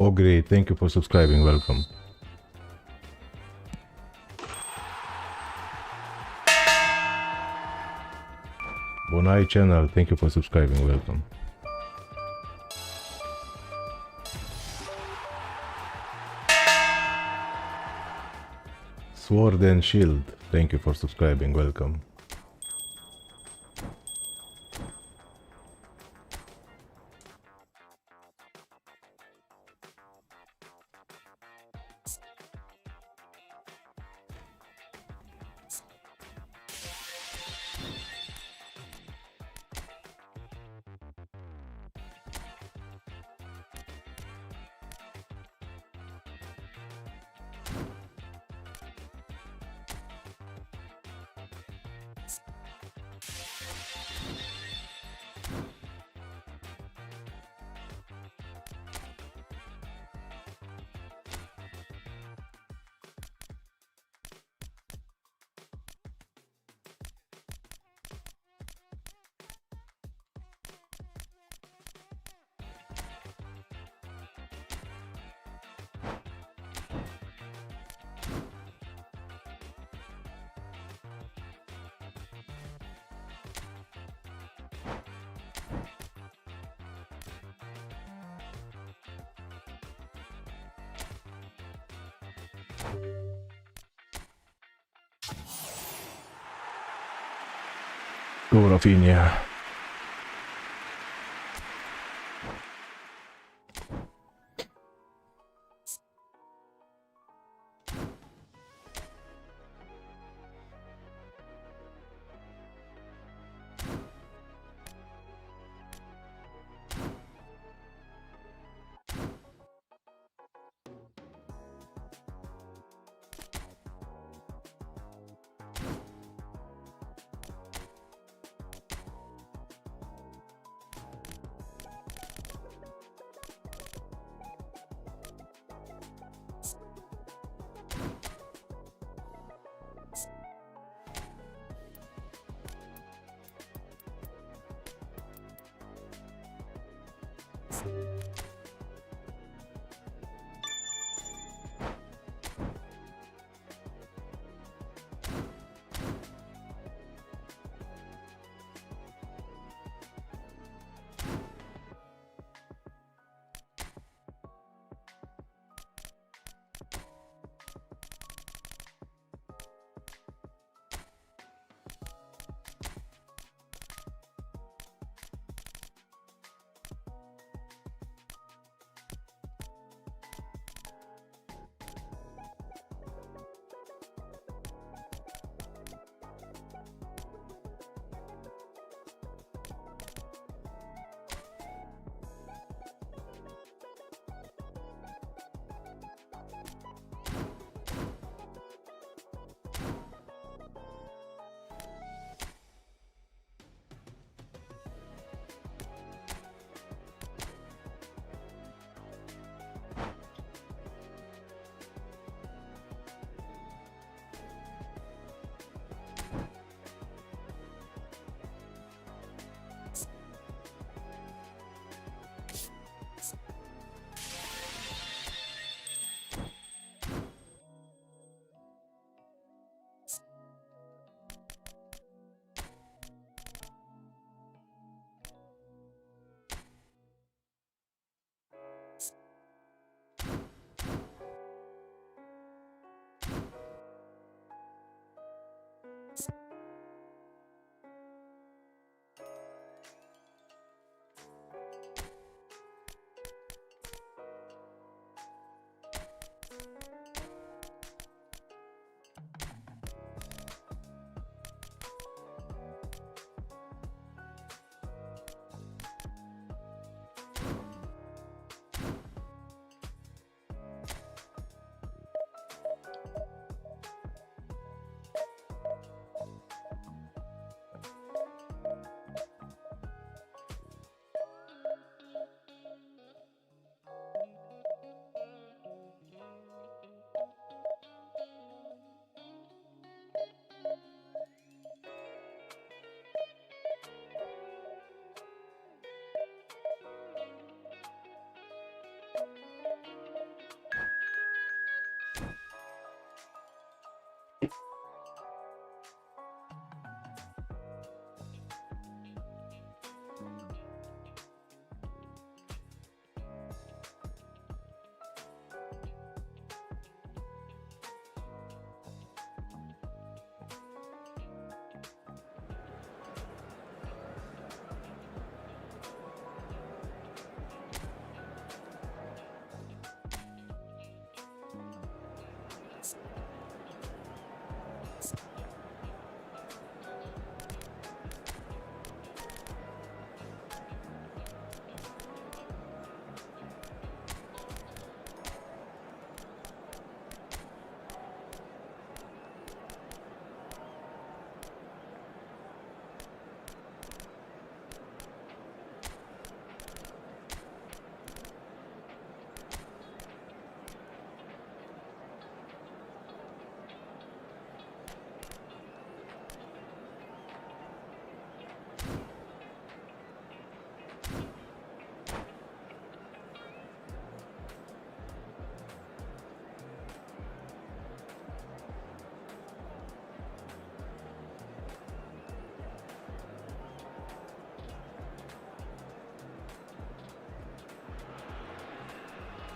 Ogre, thank you for subscribing, welcome. Bonai channel, thank you for subscribing, welcome. Sword and Shield, thank you for subscribing, welcome. Go Rafinha.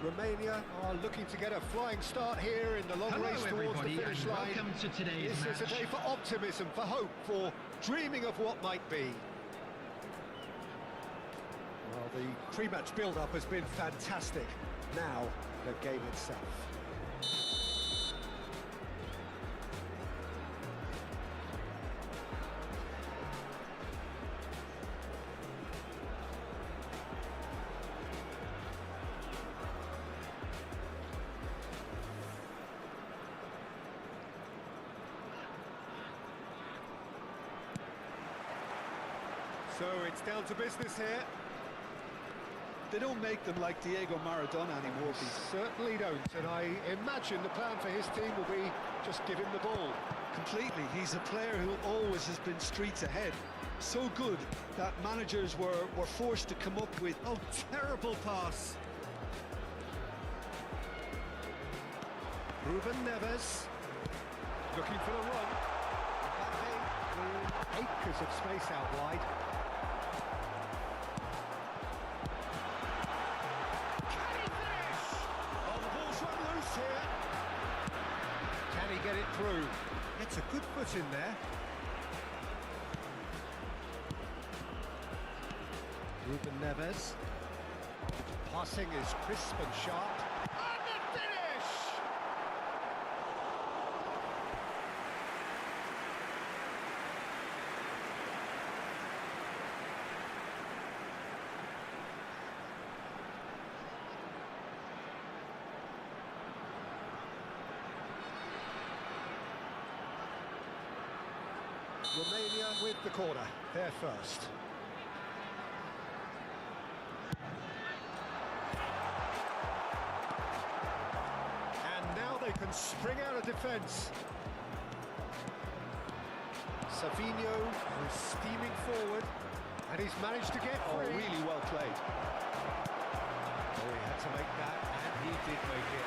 Romania are looking to get a flying start here in the long race towards the finish line. Welcome to today's This is a day for optimism, for hope, for dreaming of what might be. Well, the pre-match build-up has been fantastic. Now, the game itself. So it's down to business here. They don't make them like Diego Maradona anymore. They certainly don't, and I imagine the plan for his team will be just give him the ball. Completely. He's a player who always has been streets ahead. So good that managers were forced to come up with... Oh, terrible pass. Ruben Neves looking for the run. Mbappe, acres of space out wide. Here. Can he get it through? Gets a good foot in there. Ruben Neves. Passing is crisp and sharp. And the finish! Romania with the corner, they're first. And now they can spring out of defence. Savinho is steaming forward, and he's managed to get free. Oh, really well played. Oh, he had to make that, and he did make it.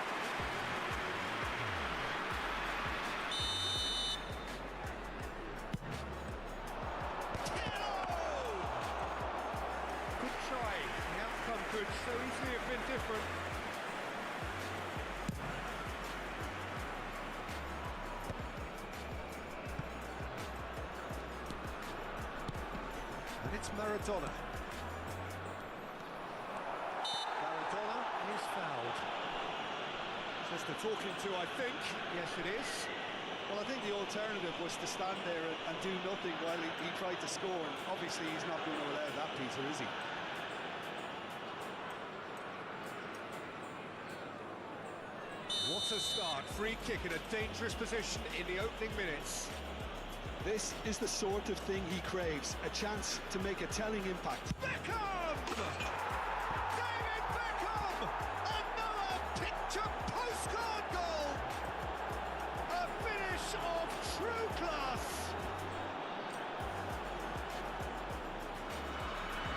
Could so easily have been different. And it's Maradona. Maradona is fouled. Just a talking to, I think. Yes, it is. Well, I think the alternative was to stand there and do nothing while he tried to score. And obviously, he's not going to allow that, Peter, is he? What a start. Free kick in a dangerous position in the opening minutes. This is the sort of thing he craves, a chance to make a telling impact. Beckham! David Beckham! Another picture postcard goal! A finish of true class!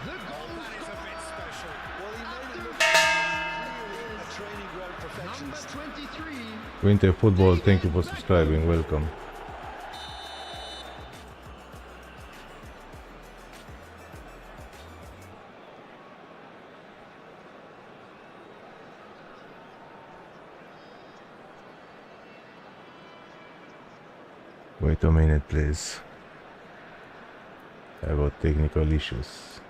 The goal that is a bit special. Well, he made it look clearly a training ground perfectionist. number 23. Winter Football, thank you for subscribing. Welcome. Wait a minute, please. I have technical issues.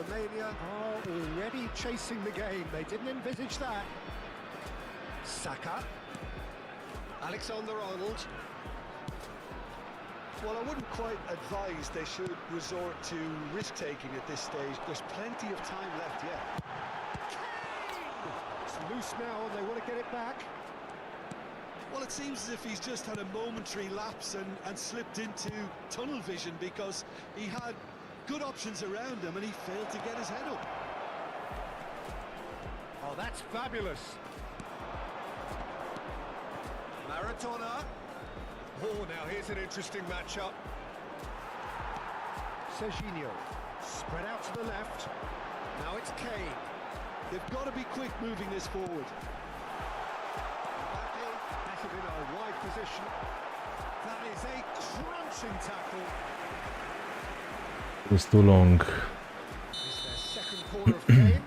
Romania are already chasing the game. They didn't envisage that. Saka. Alexander-Arnold. Well, I wouldn't quite advise they should resort to risk-taking at this stage. There's plenty of time left yet. It's loose now and they want to get it back. Well, it seems as if he's just had a momentary lapse and slipped into tunnel vision, because he had good options around him and he failed to get his head up. Oh, that's fabulous. Maradona. Oh, now here's an interesting matchup. Serginho. Spread out to the left. Now it's Kane. They've got to be quick moving this forward. In a wide position. That is a crunching tackle. It was too long. It's their second corner of the game.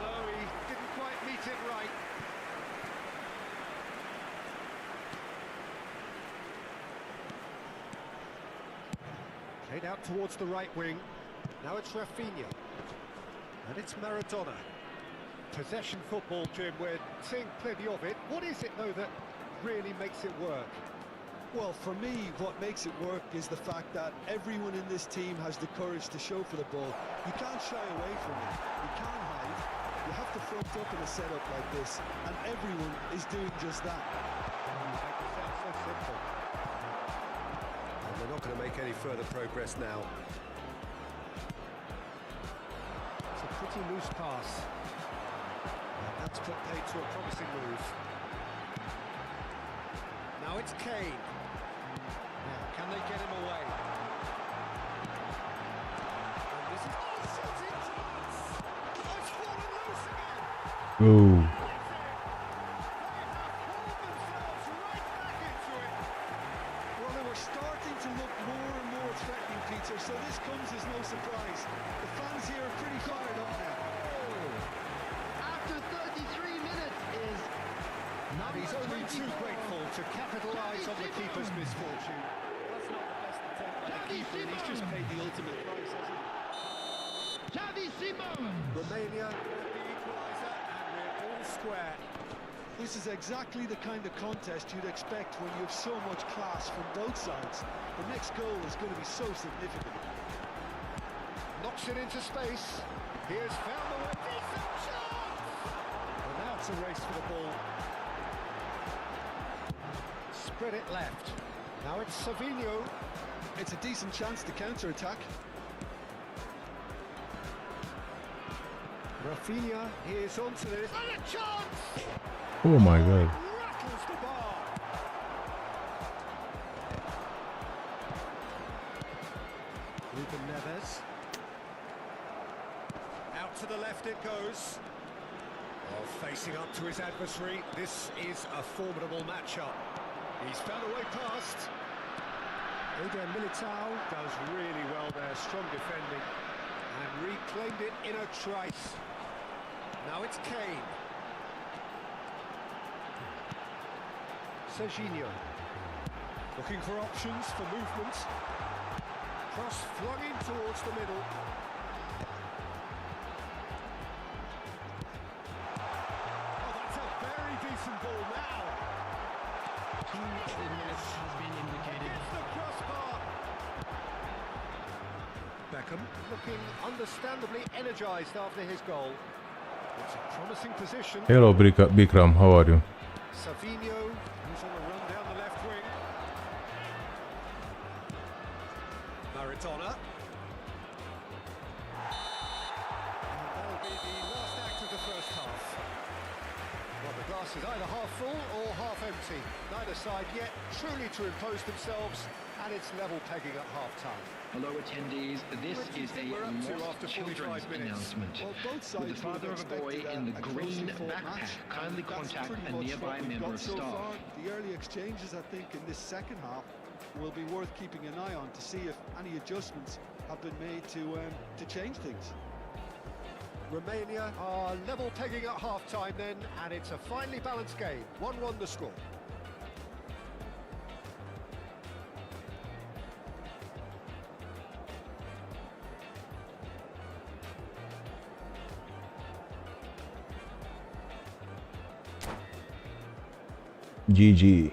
No, he didn't quite meet it right. Played out towards the right wing. Now it's Rafinha. And it's Maradona. Possession football, Jim, we're seeing plenty of it. What is it, though, that really makes it work? Well, for me, what makes it work is the fact that everyone in this team has the courage to show for the ball. You can't shy away from it. You can't hide. You have to front up in a setup like this, and everyone is doing just that. So simple. And they're not going to make any further progress now. It's a pretty loose pass. That's put paid to a promising move. Now it's Kane. Now, can they get him away? And this is shooting chance! Oh, it's fallen loose again! Oh. They have pulled themselves right back into it. Well, they were starting to look more and more threatening, Peter, so this comes as no surprise. The fans here are pretty fired up now. After 33 minutes is And he's only too grateful to capitalise on the keeper's misfortune. That's not the best attempt by the keeper, and he's just paid the ultimate price, hasn't he? Xavi Simons. Romania with the equaliser, and we're all square. This is exactly the kind of contest you'd expect when you have so much class from both sides. The next goal is going to be so significant. Knocks it into space. Here's found the way. Decent chance! And now it's a race for the ball. Spread it left. Now it's Savinho. It's a decent chance to counter-attack. Rafinha is onto this. And a chance! Oh my god. Rattles the bar. Ruben Neves. Out to the left it goes. Oh, facing up to his adversary. This is a formidable matchup. He's found a way past. Eder Militao does really well there, strong defending, and reclaimed it in a trice. Now it's Kane. Serginho. Looking for options for movement. Cross flung in towards the middle. Oh, that's a very decent ball now. 2 minutes has been indicated. Gets the crossbar. Beckham looking understandably energised after his goal. It's a promising position. Hello, Bikram, how are you? Savinho, who's on a run down the left wing. Maradona. And that'll be the last act of the first half. Well, the glass is either half full or half empty. Neither side yet truly to impose themselves, and it's level pegging at half-time. Hello attendees, this is a We're up to lost after children's 45 minutes. announcement. Well, both With sides the father of a boy in the green backpack, kindly contact a nearby member of so staff. far. The early exchanges, I think, in this second half will be worth keeping an eye on to see if any adjustments have been made to change things. Romania are level pegging at half-time then, and it's a finely balanced game. 1-1 the score. GG.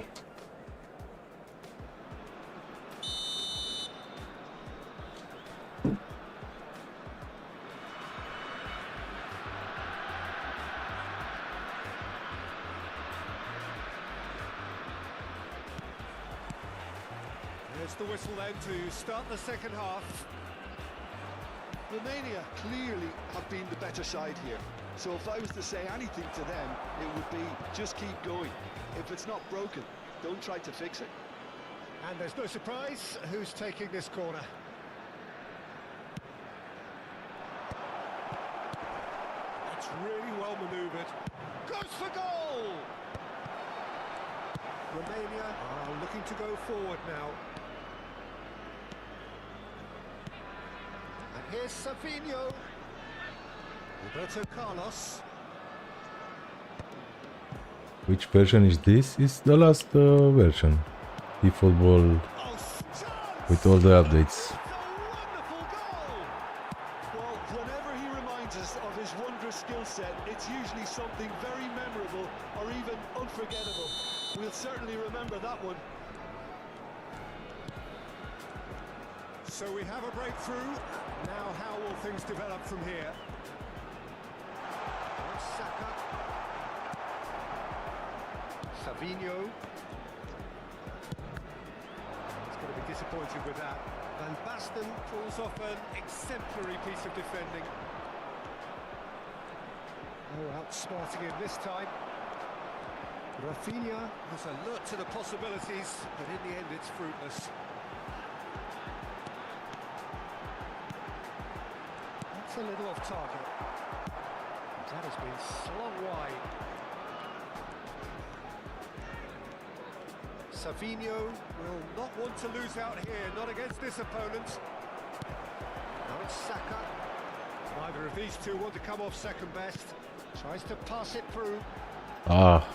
There's the whistle then to start the second half. Romania clearly have been the better side here. So if I was to say anything to them, it would be just keep going. If it's not broken, don't try to fix it. And there's no surprise who's taking this corner. It's really well manoeuvred. Goes for goal! Romania are looking to go forward now. And here's Savinho. Roberto Carlos. Which version is this? It's the last version. eFootball Oh, with all the updates. wonderful goal! Well, whenever he reminds us of his wondrous skill set, it's usually something very memorable or even unforgettable. We'll certainly remember that one. So we have a breakthrough. Now how will things develop from here? Saka. Savinho. He's going to be disappointed with that. Van Basten pulls off an exemplary piece of defending. Oh, outsmarting him this time. Rafinha was alert to the possibilities, but in the end it's fruitless. That's a little off target. That has been slung wide. Savinho will not want to lose out here, not against this opponent. Now it's Saka. Neither of these two want to come off second best. Tries to pass it through. Ah,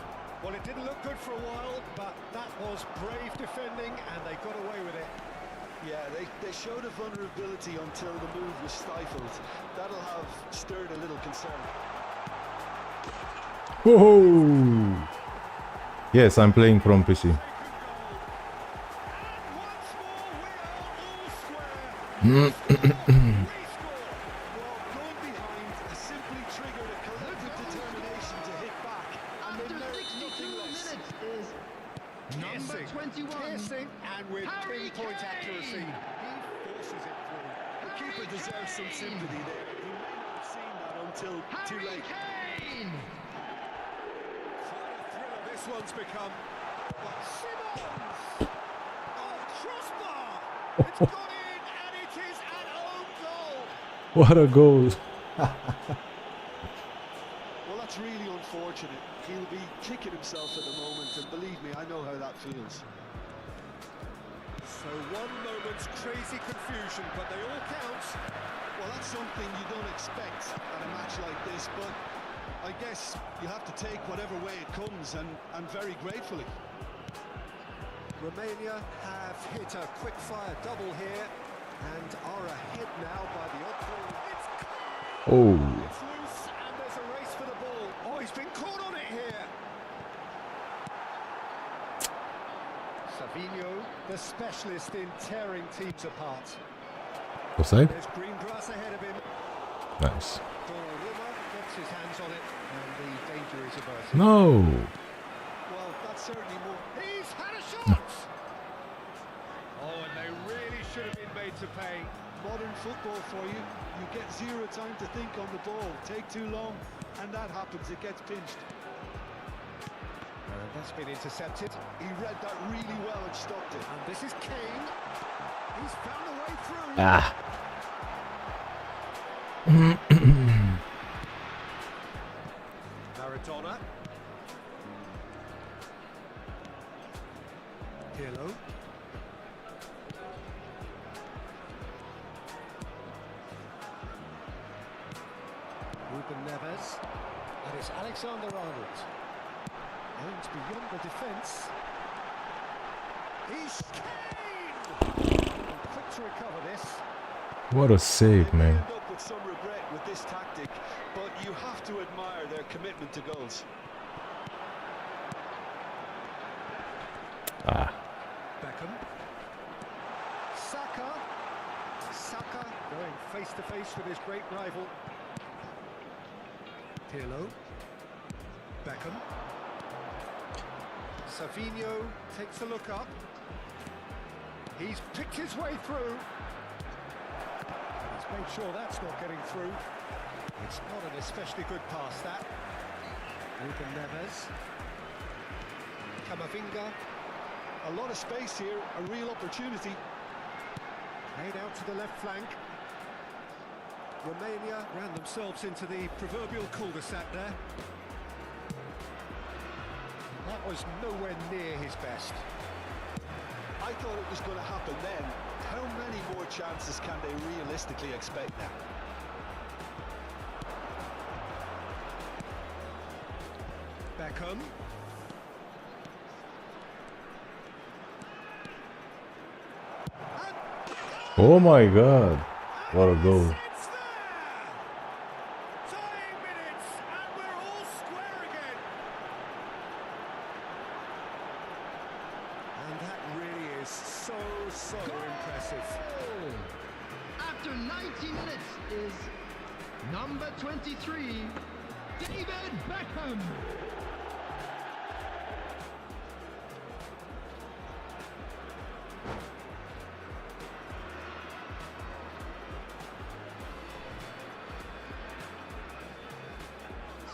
Well, it didn't look good for a while, but that was brave defending and they got away with it. Yeah, they showed a vulnerability until the move was stifled. That'll have stirred a little concern. whoa! Yes, I'm playing from PC. And once more we are all square. Rescore. Well, going behind simply triggered a collective determination to hit back, and they After merit 62 nothing less. minutes is number Piercing, 21. piercing, and with Harry pinpoint accuracy. Kane. He forces it through. The keeper deserves some sympathy there. He may not have seen that until too Harry late. Kane. Quite a thriller this one's become. But Simmons! Oh, crossbar! It's gone in, and it is an own goal. What a goal! Well, that's really unfortunate. He'll be kicking himself at the moment, and believe me, I know how that feels. So one moment's crazy confusion, but they all count. Well, that's something you don't expect at a match like this, but I guess you have to take whatever way it comes, and very gratefully. Romania have hit a quick-fire double here and are ahead now by the odd ball. It's Oh, It's loose and there's a race for the ball. Oh, he's been caught on it here. Savinho, the specialist in tearing teams apart. offside? There's green grass ahead of him. Nice. Donnarumma gets his hands on it and the danger is averted. No! Well, that's certainly more. He's had a shot! Oh, and they really should have been made to pay. Modern football for you. You get zero time to think on the ball. Take too long, and that happens. It gets pinched. And that's been intercepted. He read that really well and stopped it. And this is Kane. He's found a way through. Ah. Maradona. Pirlo. Ruben Neves. And it's Alexander-Arnold. And beyond the defence. He's Kane! Quick to recover this. What a save, They man. end up with some regret with this tactic, but you have to admire their commitment to goals. face to face with his great rival. Pirlo. Beckham. Savinho takes a look up. He's picked his way through. He's made sure that's not getting through. It's not an especially good pass, that. Ruben Neves. Camavinga. A lot of space here, a real opportunity. Played out to the left flank. Romania ran themselves into the proverbial cul-de-sac there. That was nowhere near his best. I thought it was going to happen then. How many more chances can they realistically expect now? Beckham. Oh my god. What a goal. It's there! Tying minutes, and we're all square again. And that really is so impressive. After 90 minutes is number 23, David Beckham.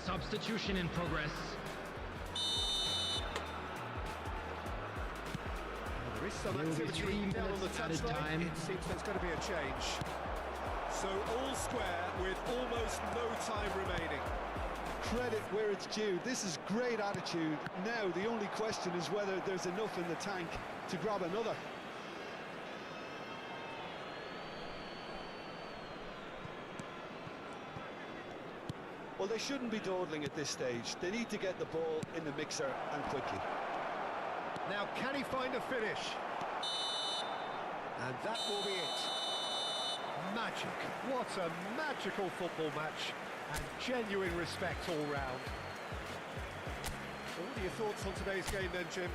Substitution in progress. There is some There will be activity 3 down on the minutes added touchline. time. It seems there's going to be a change. So all square with almost no time remaining. Credit where it's due. This is great attitude. Now the only question is whether there's enough in the tank to grab another. Well, they shouldn't be dawdling at this stage. They need to get the ball in the mixer and quickly. Now, can he find a finish? And that will be it. Magic. What a magical football match. And genuine respect all round. What are your thoughts on today's game then, Jim?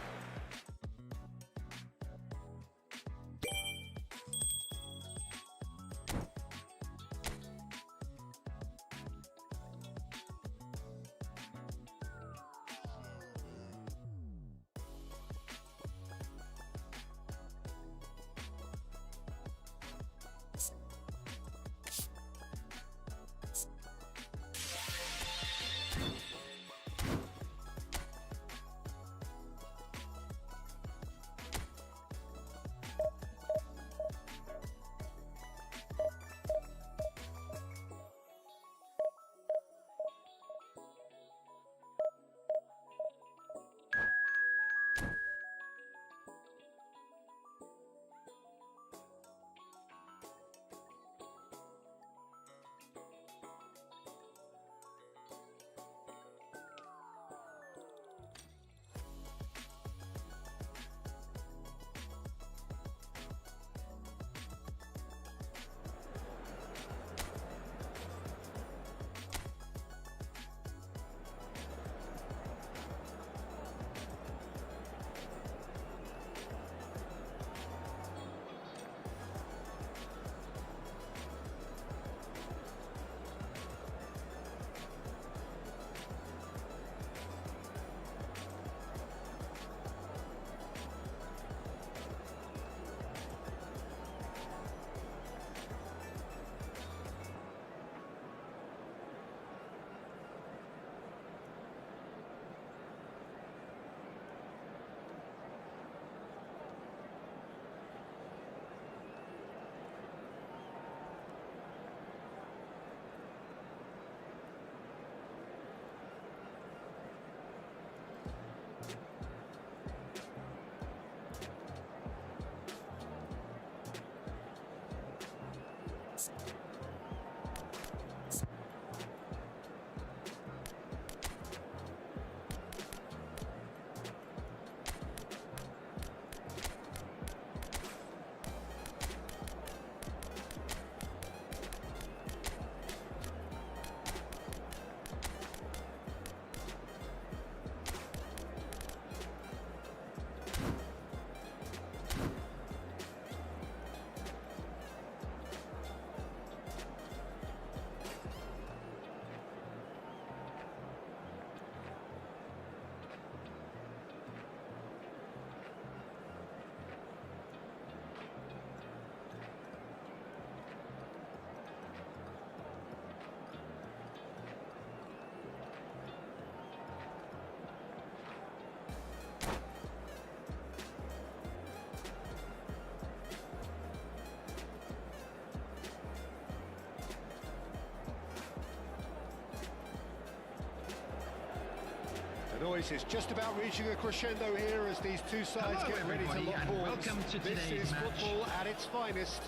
The noise is just about reaching a crescendo here as these two sides Hello get ready to everybody, lock and horns. welcome to This today's is match. football at its finest.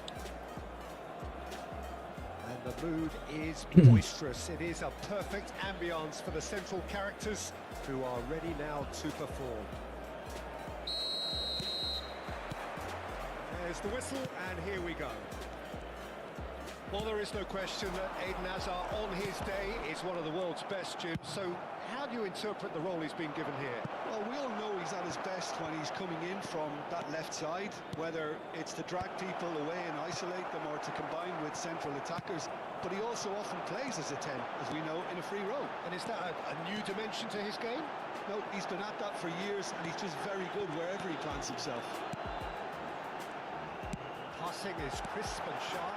And the mood is boisterous. It is a perfect ambience for the central characters who are ready now to perform. There's the whistle, and here we go. Well, there is no question that Eden Hazard on his day is one of the world's best, Jim. So how do you interpret the role he's been given here? Well, we all know he's at his best when he's coming in from that left side, whether it's to drag people away and isolate them or to combine with central attackers. But he also often plays as a 10, as we know, in a free role. And is that a new dimension to his game? No, he's been at that for years, and he's just very good wherever he plants himself. Passing is crisp and sharp.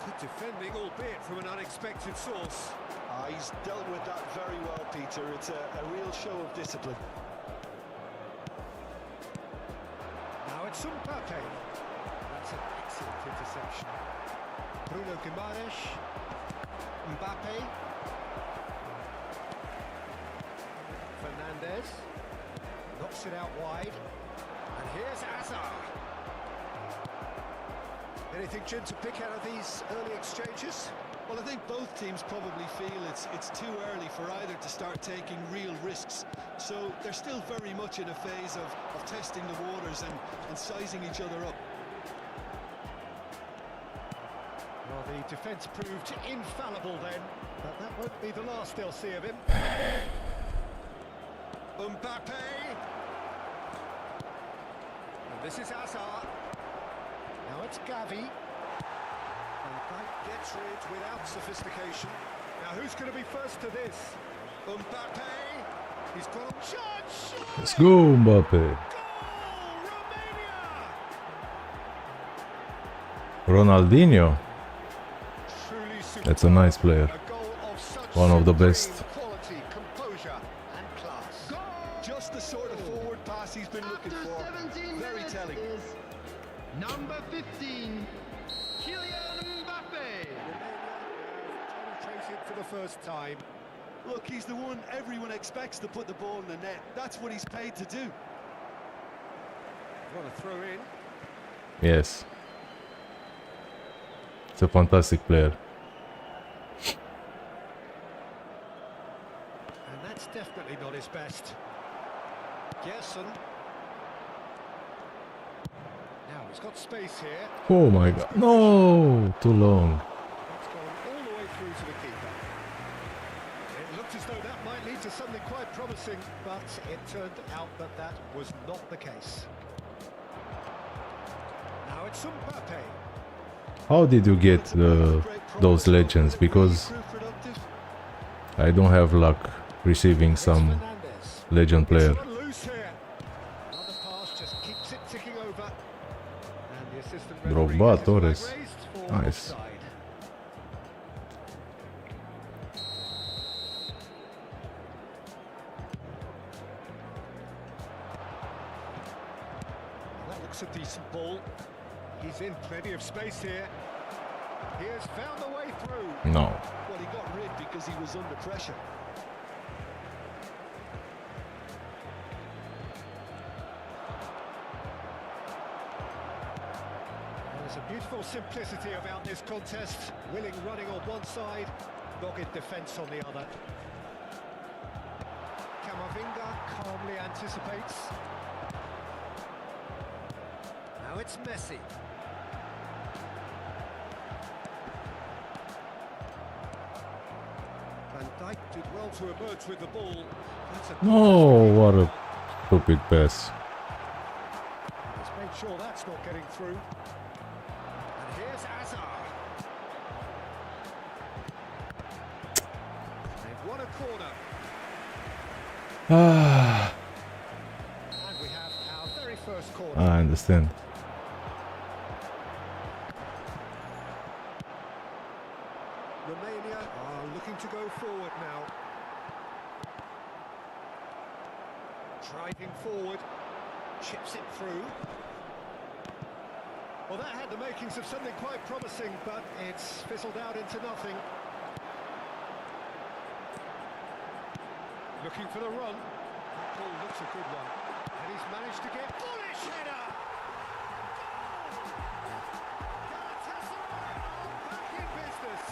Good defending, albeit from an unexpected source. He's dealt with that very well, Peter. It's a real show of discipline. Now it's Mbappe. That's an excellent interception. Bruno Guimaraes. Mbappe. Fernandez. Knocks it out wide. And here's Hazard. Anything, Jim, to pick out of these early exchanges? Well, I think both teams probably feel it's too early for either to start taking real risks. So they're still very much in a phase of testing the waters and sizing each other up. Well, the defence proved infallible then, but that won't be the last they'll see of him. Mbappe! And this is Hazard. Now it's Gavi. And that gets rid without sophistication. Now who's going to be first to this? Mbappe! He's got a chance! Let's go, Mbappe. Goal! Romania! Ronaldinho. Truly superb. That's a nice player. A goal of such One of the supreme best. quality, composure, and class. Just the sort of forward pass he's been looking After for. 17 Very minutes telling. is number 15, Kylian Mbappe. Penetrated for the first time. Look, he's the one everyone expects to put the ball in the net. That's what he's paid to do. Want to throw in? Yes. It's a fantastic player. And that's definitely not his best. Gerson. Now he's got space here. Oh my god. No! Too long. It's gone all the way through to the keeper. It looked as though that might lead to something quite promising, but it turned out that that was not the case. Now it's Mbappe. How did you get those legends? Because I don't have luck receiving some Fernandez. legend player. It's run loose here. Another pass just keeps it ticking over. And the assistant referee Drogba, has his flag Torres. raised for Nice. offside. That looks a decent ball. He's in plenty of space here. He has found a way through. No. Well, he got rid because he was under pressure. There's a beautiful simplicity about this contest. Willing running on one side, dogged defence on the other. Camavinga calmly anticipates. Now it's Messi. Van Dijk did well to emerge with the ball. That's a No, what a stupid pass. He's made sure that's not getting through. And here's Hazard. They've won a corner. Ah, And we have our very first corner. I understand. Romania are looking to go forward now. Driving forward. Chips it through. Well, that had the makings of something quite promising, but it's fizzled out into nothing. Looking for the run. That ball looks a good one. And he's managed to get bullish header! Galatasaray are back in business.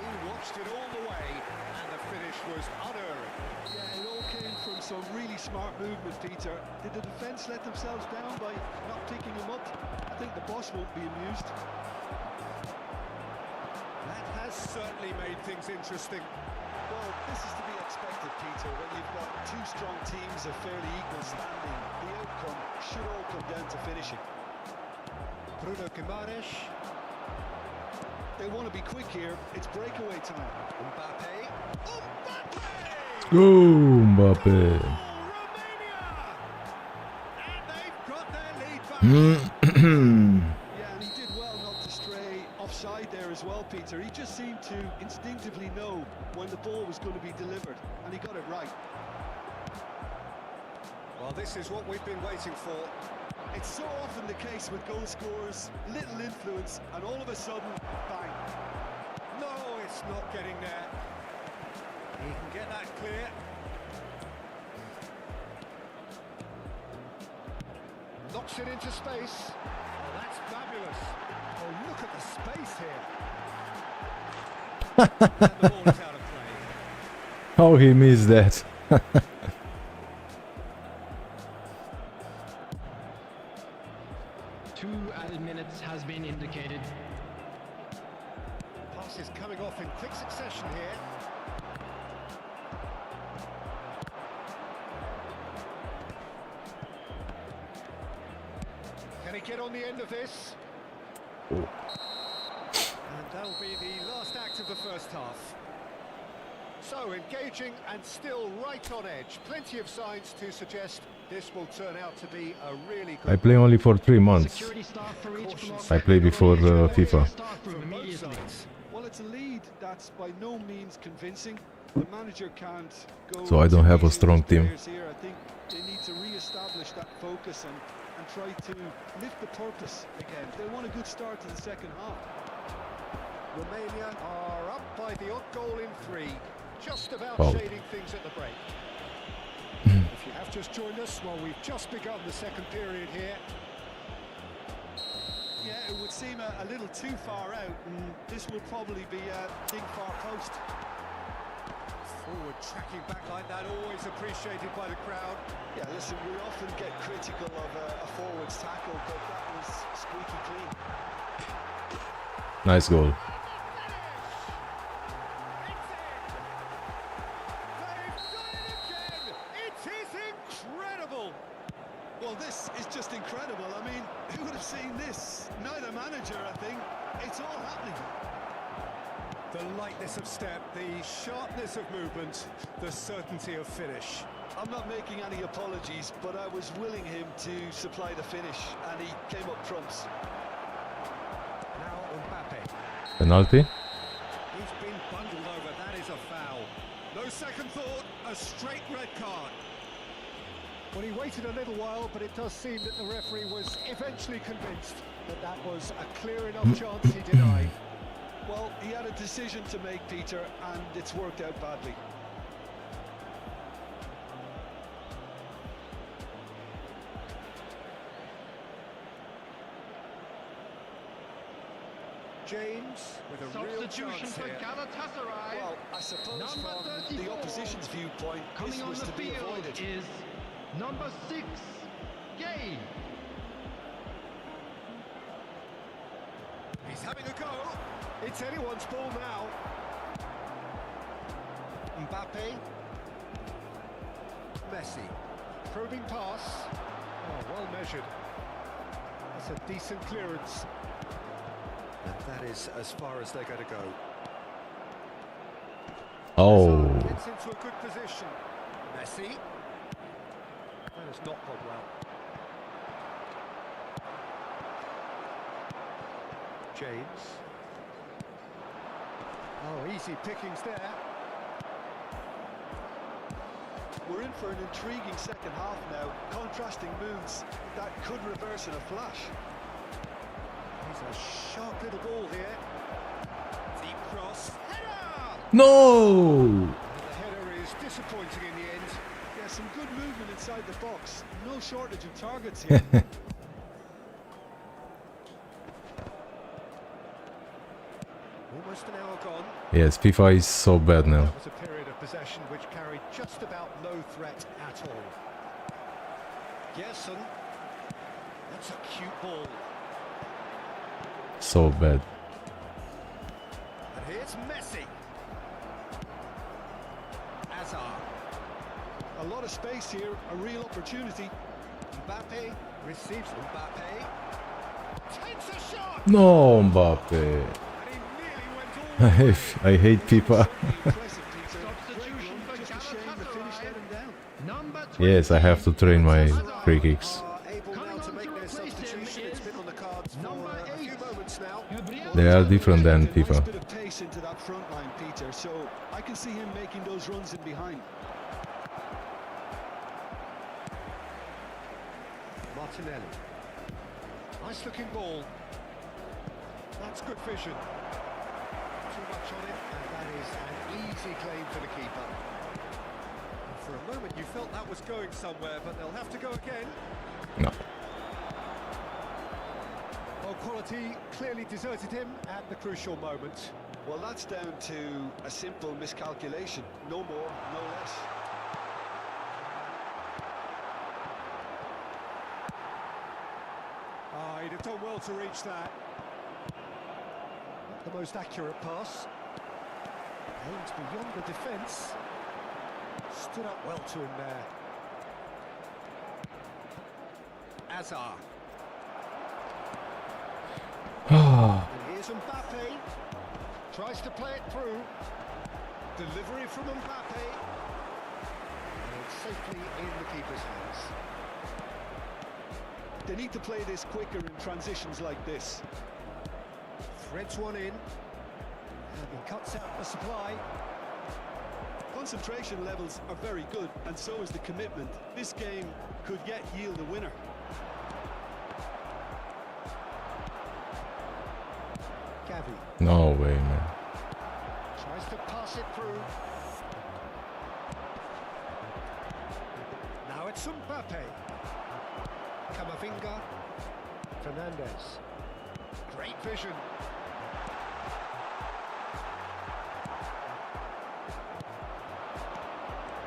He watched it all the way, and the finish was unerring. Yeah, it all came from some really smart movement, Peter. Did the defence let themselves down by not picking him up? I think the boss won't be amused. That has certainly made things interesting. Well, this is to be expected, Peter. When you've got two strong teams of fairly equal standing, the outcome should all come down to finishing. Bruno Guimaraes. They want to be quick here. It's breakaway time. Mbappe. Mbappe! Go, Mbappe. Romania! And they've got their lead back. Yeah, and he did well not to stray offside there as well, Peter. He just seemed to instinctively know when the ball was going to be delivered, and he got it right. Well, this is what we've been waiting for. It's so often the case with goal scorers, little influence, and all of a sudden, bang. No, it's not getting there. He can get that clear. Knocks it into space. Oh, that's fabulous. Oh, look at the space here. And the ball is out of play. How he missed that? 2 added minutes has been indicated. Pass is coming off in quick succession here. Can he get on the end of this? And that'll be the last act of the first half. So engaging and still right on edge. Plenty of signs to suggest this will turn out to be a really good... I play only for 3 months. Security staff for each block. I play before FIFA. Staff room immediately. Well, it's a lead that's by no means convincing. The manager can't go... So I don't have a strong team. Here. I think they need to re-establish that focus and try to lift the purpose again. They want a good start to the second half. Romania are up by the odd goal in 3. Just about Wow. shading things at the break. If you have just joined us, well, we've just begun the second period here. Yeah, it would seem a little too far out, and this will probably be a big far post. Forward tracking back like that, always appreciated by the crowd. Yeah, listen, we often get critical of a forward's tackle, but that was squeaky clean. Nice goal. Well, this is just incredible. I mean, who would have seen this? Neither manager, I think. It's all happening. The lightness of step, the sharpness of movement, the certainty of finish. I'm not making any apologies, but I was willing him to supply the finish, and he came up trumps. Now Mbappe. Penalty? He's been bundled over, that is a foul. No second thought, a straight red card. Well, he waited a little while, but it does seem that the referee was eventually convinced that that was a clear enough chance he denied. Well, he had a decision to make, Peter, and it's worked out badly. James with a real Substitution chance for here. Galatasaray. Well, I suppose Number from 34. the opposition's viewpoint, Coming this on was the to be field avoided. is number 6, Gay. He's having a go. It's anyone's ball now. Mbappe. Messi. Probing pass. Oh, well measured. That's a decent clearance. And that is as far as they're going to go. Oh. Hazard gets into a good position. Messi. That has not gone well. James. Oh, easy pickings there. We're in for an intriguing second half now. Contrasting moods that could reverse in a flash. It's a sharp little ball here. Deep cross. Header! No! And the header is disappointing in the end. Yeah, some good movement inside the box. No shortage of targets here. Almost an hour gone. Yes, FIFA is so bad now. That was a period of possession which carried just about no threat at all. Gerson. That's a cute ball. So bad. And here's Messi. Hazard. A lot of space here, a real opportunity. Mbappe receives Mbappe. Takes a shot. No, Mbappe. And he nearly went all I hate FIFA. Impressive, Peter. Substitution for Just a shame the finish let him down. Number Yes, I have to train my free kicks. are able now to make their substitution. It's been on the cards for a few moments now. They are different than A nice FIFA. bit of pace into that front line, Peter, so I can see him making those runs in behind. Martinelli. Nice looking ball. That's good vision. Too much on it, and that is an easy claim for the keeper. And for a moment you felt that was going somewhere, but they'll have to go again. No. Well, quality clearly deserted him at the crucial moment. Well, that's down to a simple miscalculation. No more, no less. He'd have done well to reach that. Not the most accurate pass. Aimed beyond the defence. Stood up well to him there. Hazard. And here's Mbappe. Tries to play it through. Delivery from Mbappe. And it's safely in the keeper's hands. They need to play this quicker in transitions like this. Threads one in. And he cuts out the supply. Concentration levels are very good, and so is the commitment. This game could yet yield a winner. Gavi. No way, man. Tries to pass it through. Now it's Mbappe. Camavinga. Fernandez. Great vision.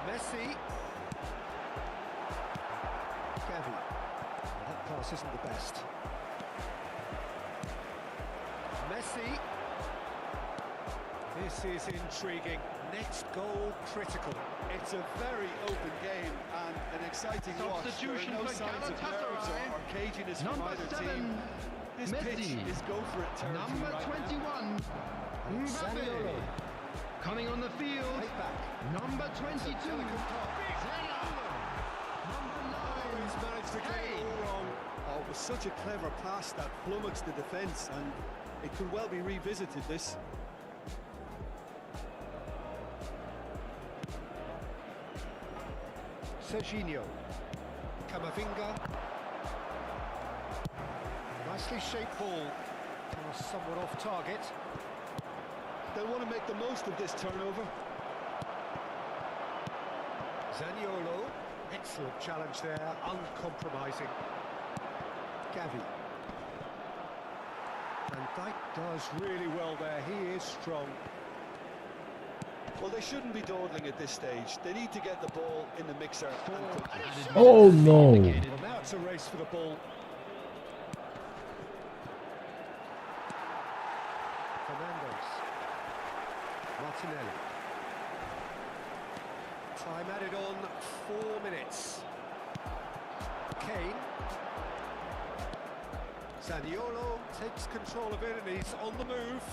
Messi. Gavi. That pass isn't the best. Messi. This is intriguing. Next goal critical. It's a very open game and an exciting watch. There Substitution are no for signs of nerves Galatasaray. or caginess from Number either 7, team. This pitch Messi. is go for it territory Number right 21, Mbappe. Zaniolo. Coming on the field, Right back. number 22, Delicate pass. number 9. He's managed to get it all wrong. Oh, it was such a clever pass that flummoxed the defence, and it could well be revisited, this. Serginho. Camavinga. Nicely shaped ball. Pass somewhat off target. They'll want to make the most of this turnover. Zaniolo. Excellent challenge there, uncompromising. Gavi. And Dijk does really well there. He is strong. Well, they shouldn't be dawdling at this stage. They need to get the ball in the mixer. And quickly. Oh no. Well, now it's a race for the ball. Fernandez. Martinelli. Time added on 4 minutes. Kane. Zaniolo takes control of it and he's on the move.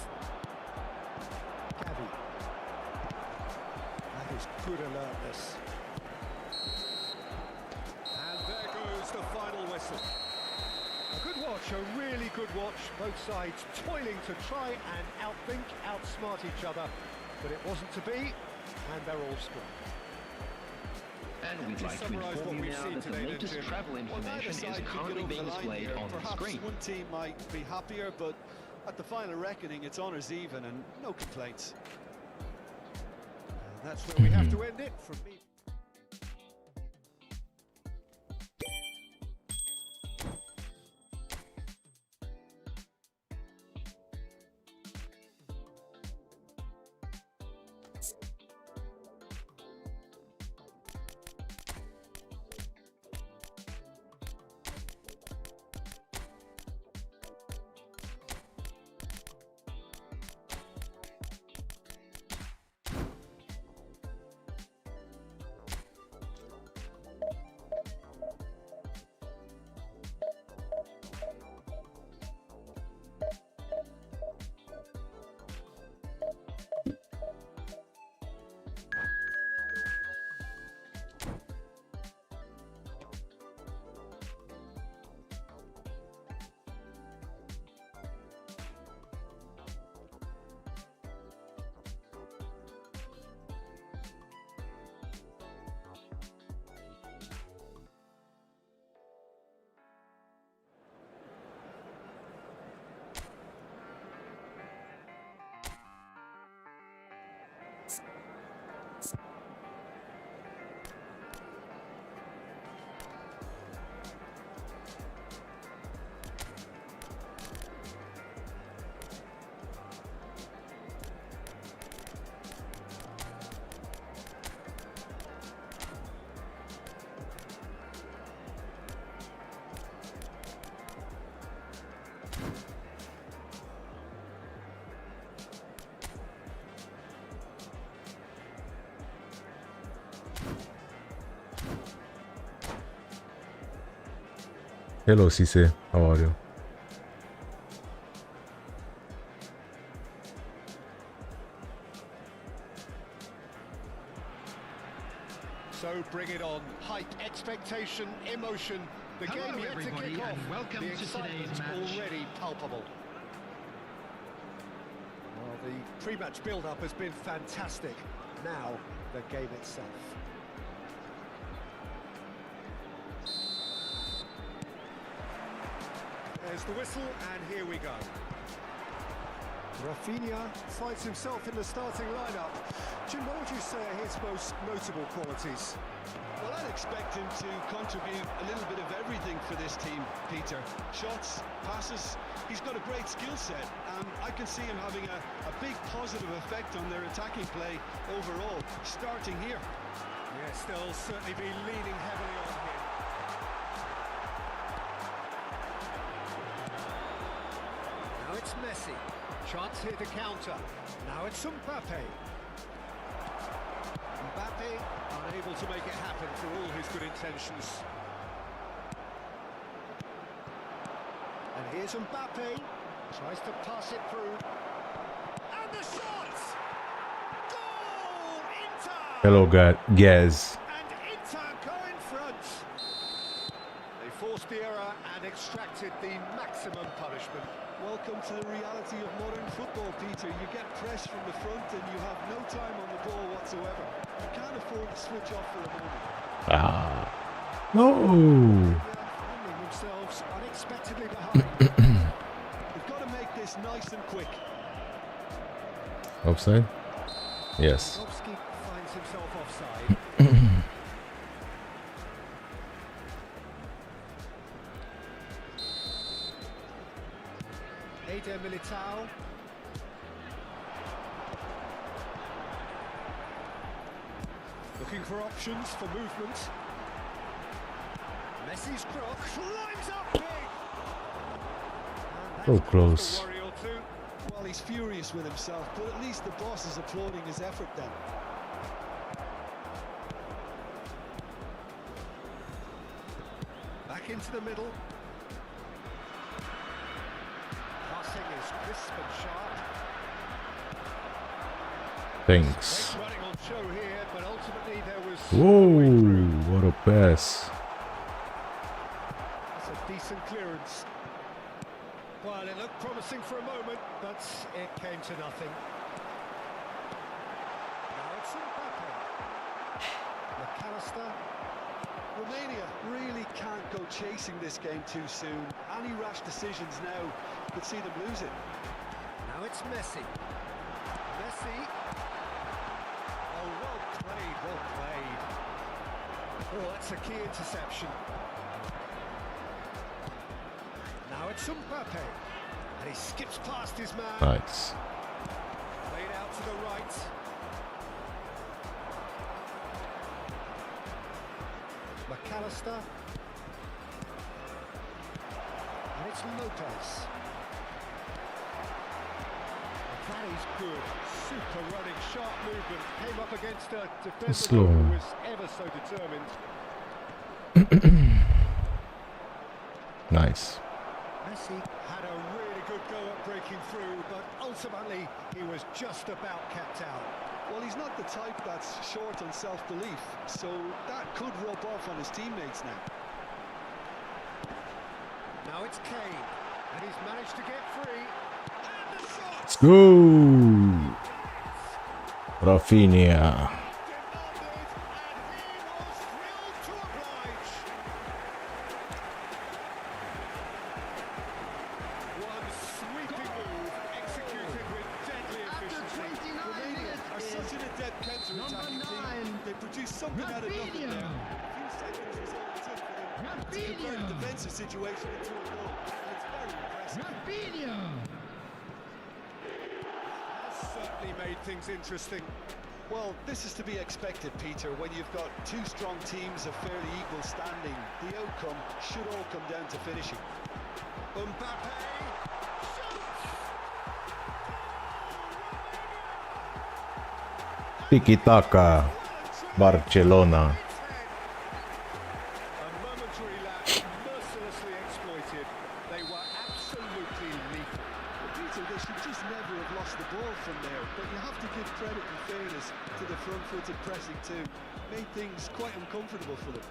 Gavi. That is good alertness. And there goes the final whistle. A good watch, a really good watch. Both sides toiling to try and outthink, outsmart each other. But it wasn't to be, and they're all scored. And we'd To like to summarise inform what you we've now seen that the today, then, latest Jim. travel Well, neither information is side could get currently over being the line displayed here. on the Perhaps screen. one team might be happier, but at the final reckoning, it's honours even and no complaints. And that's where we have to end it from me. Hello, Cisse. How are you? So bring it on. Hype, expectation, emotion. The Hello, game yet to everybody, kick off. and welcome The to today's excitement's match. already palpable. Well, the pre-match build-up has been fantastic. Now, the game itself. There's the whistle, and here we go. Rafinha finds himself in the starting lineup. Jim, what would you say are his most notable qualities? Well, I'd expect him to contribute a little bit of everything for this team, Peter. Shots, passes, he's got a great skill set, and I can see him having a big positive effect on their attacking play overall, starting here. Yes, they'll certainly be leaning heavily on him. Now it's Messi. Chance here to counter. Now it's Mbappe. Mbappe unable to make it happen for all his good intentions. And here's Mbappe. Tries to pass it through. And the shot! Goal! Inter! Hello, Gaz. And Inter go in front. They forced the error and extracted the maximum punishment. Welcome to the reality of modern football, Peter. You get pressed from the front and you have no time on the ball whatsoever. You can't afford to switch off for a moment. Ah. No. Finding themselves unexpectedly behind. You've got to make this nice and quick. Offside? Yes. Lewandowski finds himself offside. Eder Militao. Looking for options for movement. Messi's cross climbs up big. So close. A worry or two. Well, he's furious with himself, but at least the boss is applauding his effort then. Back into the middle. Passing is crisp and sharp. Thanks. Great running on show here, but ultimately there was Whoa, what a pass. That's a decent clearance. Well, it looked promising for a moment, but it came to nothing. Now it's Mbappe. McAllister. Romania really can't go chasing this game too soon. Any rash decisions now could see them lose it. Now it's Messi. Messi. Oh, well played, well played. Oh, that's a key interception. Now it's Mbappe. And he skips past his man. Nice. Played out to the right. McAllister. And it's Lopez. That is good. Super running, sharp movement. Came up against a defender Slow. who was ever so determined. Nice. Messi had a really good go at breaking through, but ultimately he was just about kept out. Well, he's not the type that's short on self-belief, so that could rub off on his teammates now. Now it's Kane, and he's managed to get free. And the shot! Let's go! Rafinha. Something out of nothing there. A few seconds was all it took for them to convert a defensive situation into a goal. And it's very impressive. Has certainly made things interesting. Well, this is to be expected, Peter. When you've got two strong teams of fairly equal standing, the outcome should all come down to finishing. Mbappe. Tiki-taka. Barcelona. A momentary lapse, mercilessly exploited. They were absolutely lethal. Peter, they should just never have lost the ball from there, but you have to give credit and fairness to the front-footed pressing too. Made things quite uncomfortable for them.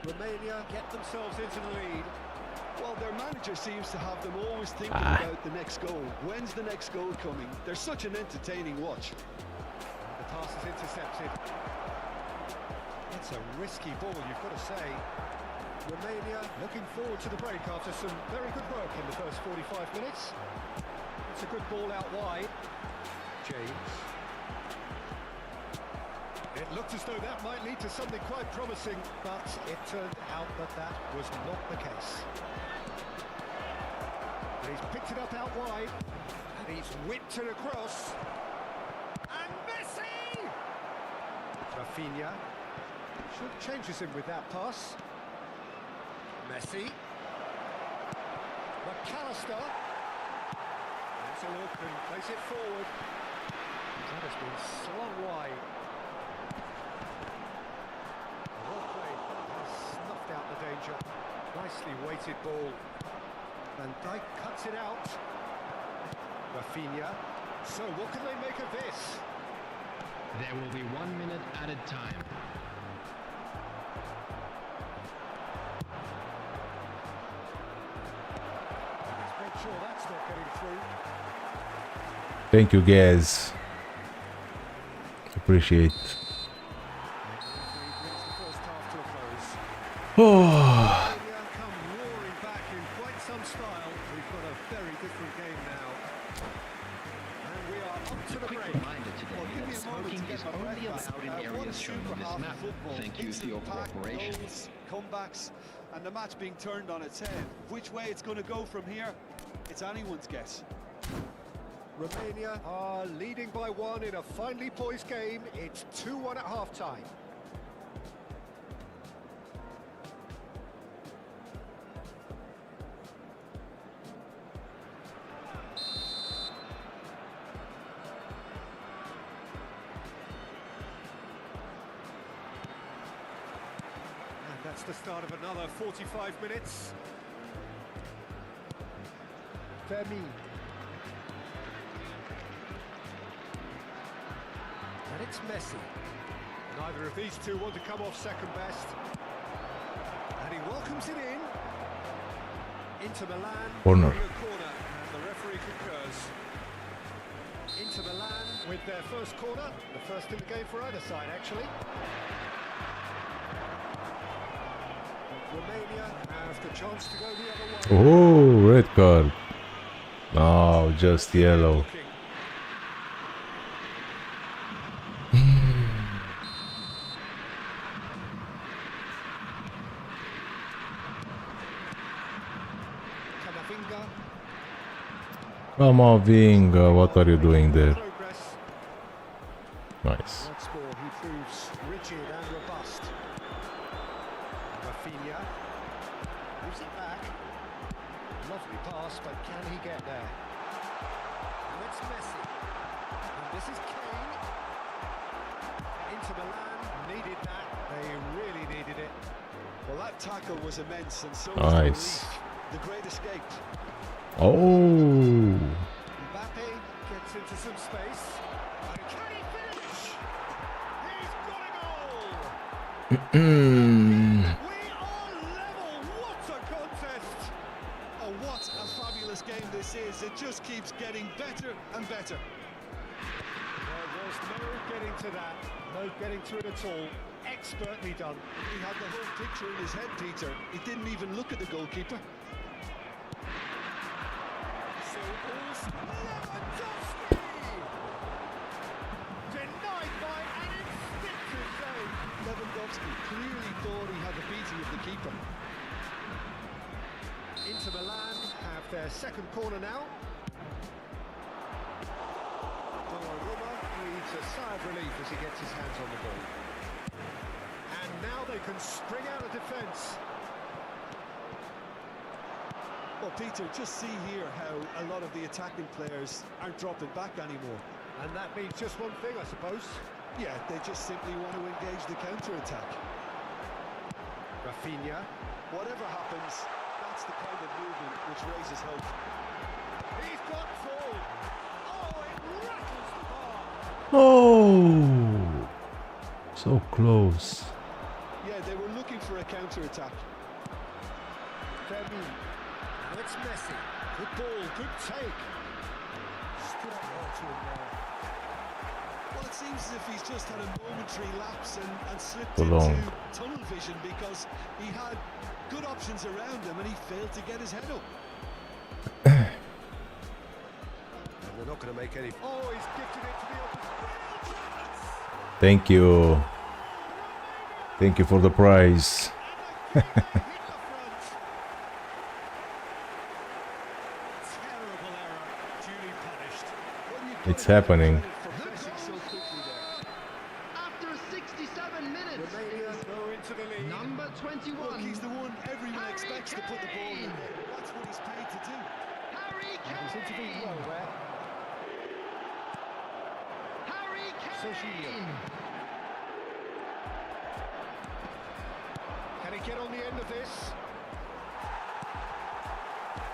Romania get themselves into the lead. Well, their manager seems to have them always thinking about the next goal. When's the next goal coming? They're such an entertaining watch. The pass is intercepted. It's a risky ball, you've got to say. Romania looking forward to the break after some very good work in the first 45 minutes. It's a good ball out wide. James. It looked as though that might lead to something quite promising, but it turned out that that was not the case. And he's picked it up out wide, and he's whipped it across. And Messi! Rafinha should changes him with that pass. Messi. McAllister. It's a look and plays it forward. That has been slung wide. Well played. Has snuffed out the danger. Nicely weighted ball. Van Dijk cuts it out. Rafinha. So what can they make of this? There will be 1 minute added time. Let's make sure that's not getting through. Thank you, guys. Appreciate. Oh. Come roaring back in quite some style. We've got a very different game now. And we are up to the Quick break. reminder today that smoking is only allowed in areas shown on this map. Thank you for your cooperation. Goals, comebacks, and the match being turned on its head. Which way it's going to go from here, it's anyone's guess. Romania are leading by 1 in a finely poised game. It's 2-1 at half-time. And that's the start of another 45 minutes. Fermi. And it's Messi. Neither of these two want to come off second best. And he welcomes it in. Inter Milan. Corner. Corner. And the referee concurs. Inter Milan with their first corner. The first in the game for either side, actually. Romania have the chance to go the other way. Oh, red card. No, just yellow. Camavinga. Come on, Vinga, what are you doing there? Progress. Nice. Once more, he proves rigid and robust. Rafinha moves it back. Lovely pass, but can he get there? And it's Messi. And this is Kane. Inter Milan needed that. They really needed it. Well, that tackle was immense, and so was Nice. the relief. The great escape. Oh. Mbappe gets into some space. And can he finish? He's got a goal! Mm. We are level. What a contest! Oh, what a fabulous game this is. It just keeps getting better and better. There was no getting to that. No getting to it at all. Expertly done. He had the whole picture in his head, Peter. He didn't even look at the goalkeeper. So all's Lewandowski! Denied by an instinctive save. Lewandowski clearly thought he had the beating of the keeper. Inter Milan have their second corner now. Donnarumma breathes a sigh of relief as he gets his hands on the ball. And now they can spring out of defence. Well, Peter, just see here how a lot of the attacking players aren't dropping back anymore. And that means just one thing, I suppose. Yeah, they just simply want to engage the counter-attack. Rafinha. Whatever happens, that's the kind of movement which raises hope. He's got full. Oh, it rattles the bar. Oh. So close. Yeah, they were looking for a counter-attack. Vermi. Now it's Messi. Good ball, good take. Straight onto him there. Well, it seems as if he's just had a momentary lapse and slipped Long. into tunnel vision because he had good options around him and he failed to get his head up. And they're not going to make any... Oh, he's gifted it to the opposition. Thank you. Thank you for the prize. Terrible error, duly punished. It's happening. After 67 minutes, Romania go into the lead. number Look, 21, he's the one everyone Harry expects to put the ball in Kane. there. That's what he's paid to do. Harry He's intervened Kane. well there. Harry Serginho. Kane. Can he get on the end of this?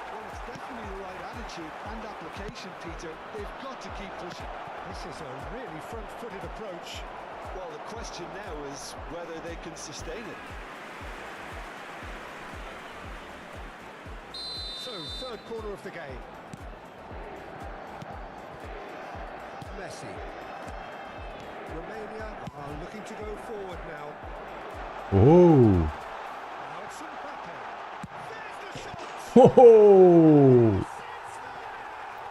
Well, it's definitely the right attitude and application, Peter. They've got to keep pushing. This is a really front-footed approach. Well, the question now is whether they can sustain it. So, third corner of the game. Messi. Romania are looking to go forward now. Oh. Now it's Mbappe. There's the shot! Oh.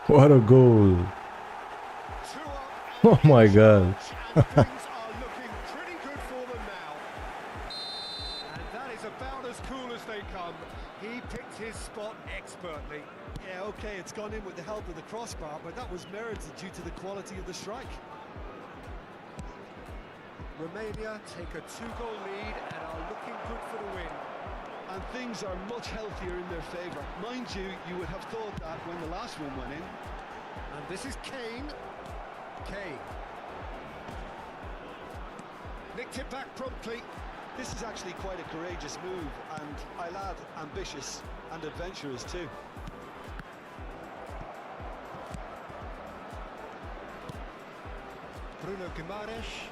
What a goal. 2 up. Oh my God. And things are looking pretty good for them now. And that is about as cool as they come. He picked his spot expertly. Yeah, okay, it's gone in with the help of the crossbar, but that was merited due to the quality of the strike. Romania take a 2-goal lead and are looking good for the win. And things are much healthier in their favour. Mind you, you would have thought that when the last one went in. And this is Kane. Kane. Nicked it back promptly. This is actually quite a courageous move, and I'll add ambitious and adventurous too. Bruno Guimaraes.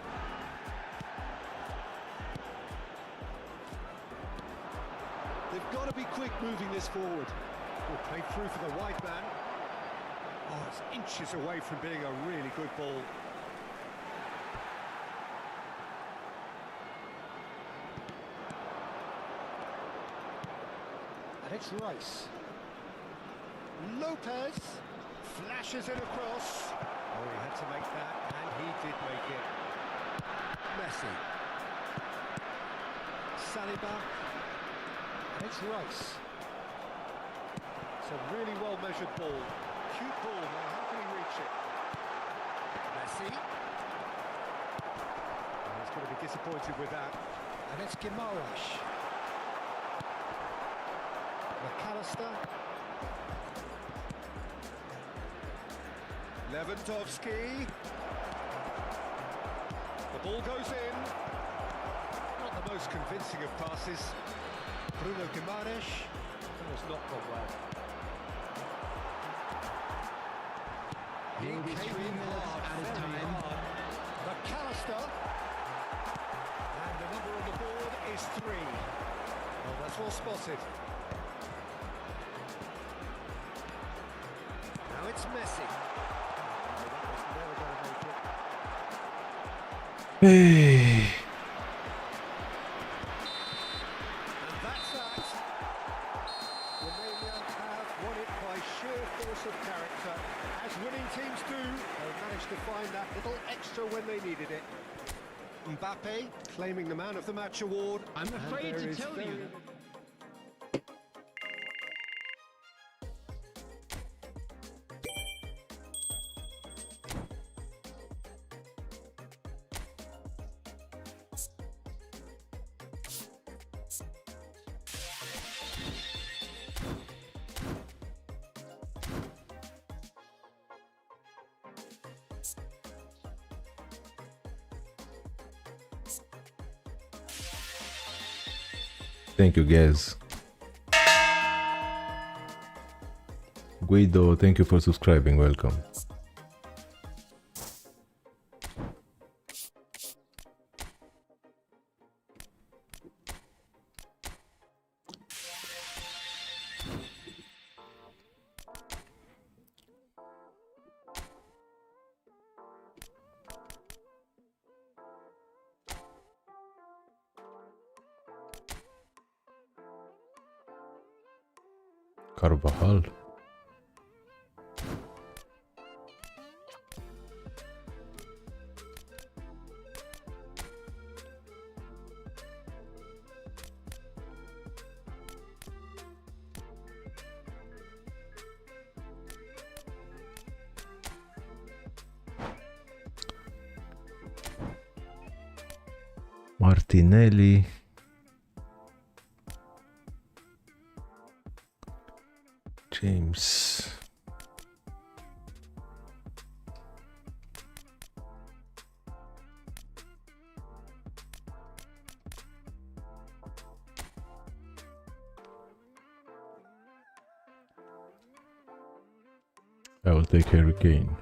They've got to be quick moving this forward. Will play through for the wide man. Oh, it's inches away from being a really good ball. It's Rice. Lopez flashes it across. Oh, he had to make that, and he did make it. Messi. Saliba. And it's Rice. It's a really well-measured ball. Cute ball, now how can he reach it? Messi. Oh, he's going to be disappointed with that. And it's Guimaraes. McAllister. Lewandowski. The ball goes in. Not the most convincing of passes. Bruno Guimaraes. That has not gone well. He Will be came 3 in minutes hard, at a very time. hard. McAllister. And the number on the board is 3. Well, that's well spotted. Now it's Messi. Oh, that was never going to make it. Hey. And that's that. Romania have won it by sheer force of character. As winning teams do, they managed to find that little extra when they needed it. Mbappe claiming the Man of the Match award. I'm And afraid there to is tell very- you. Thank you, guys. Guido, thank you for subscribing. Welcome. Carvajal. Martinelli. James. I will take Harry Kane.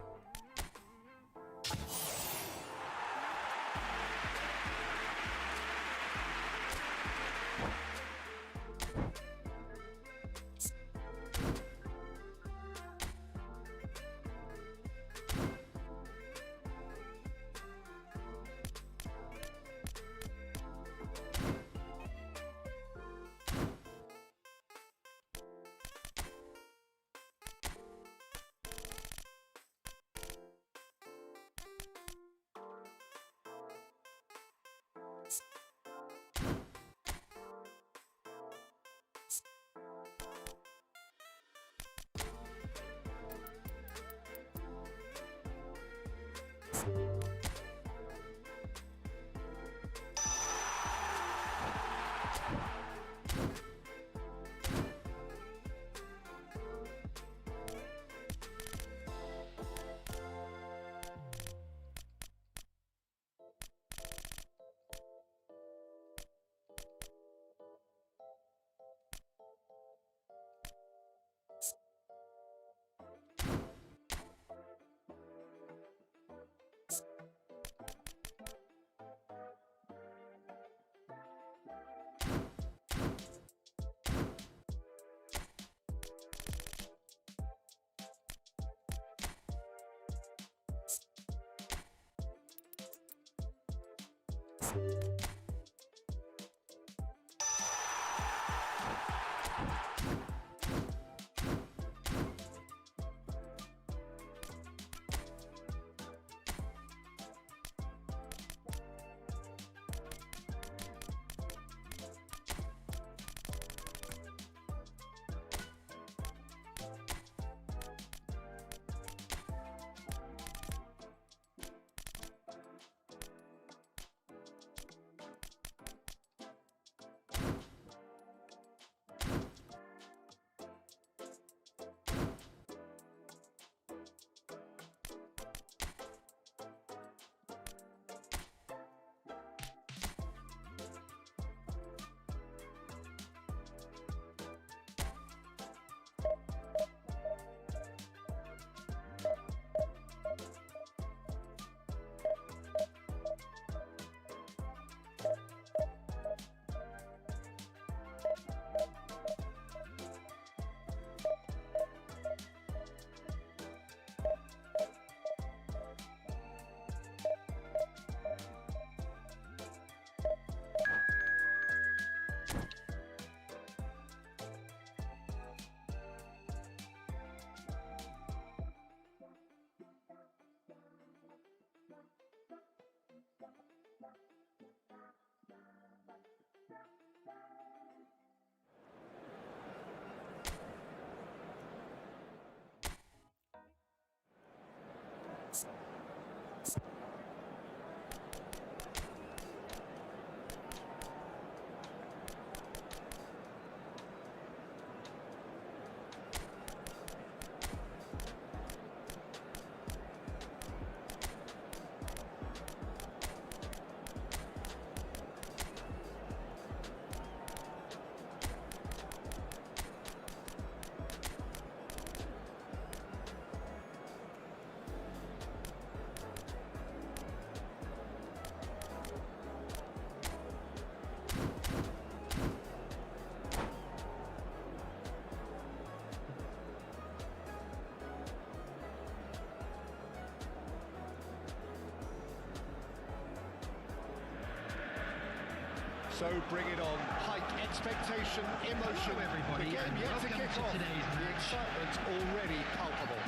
So bring it on. Hike, expectation, emotion. Everybody, The game and yet to welcome kick to off. today's The match. excitement already palpable.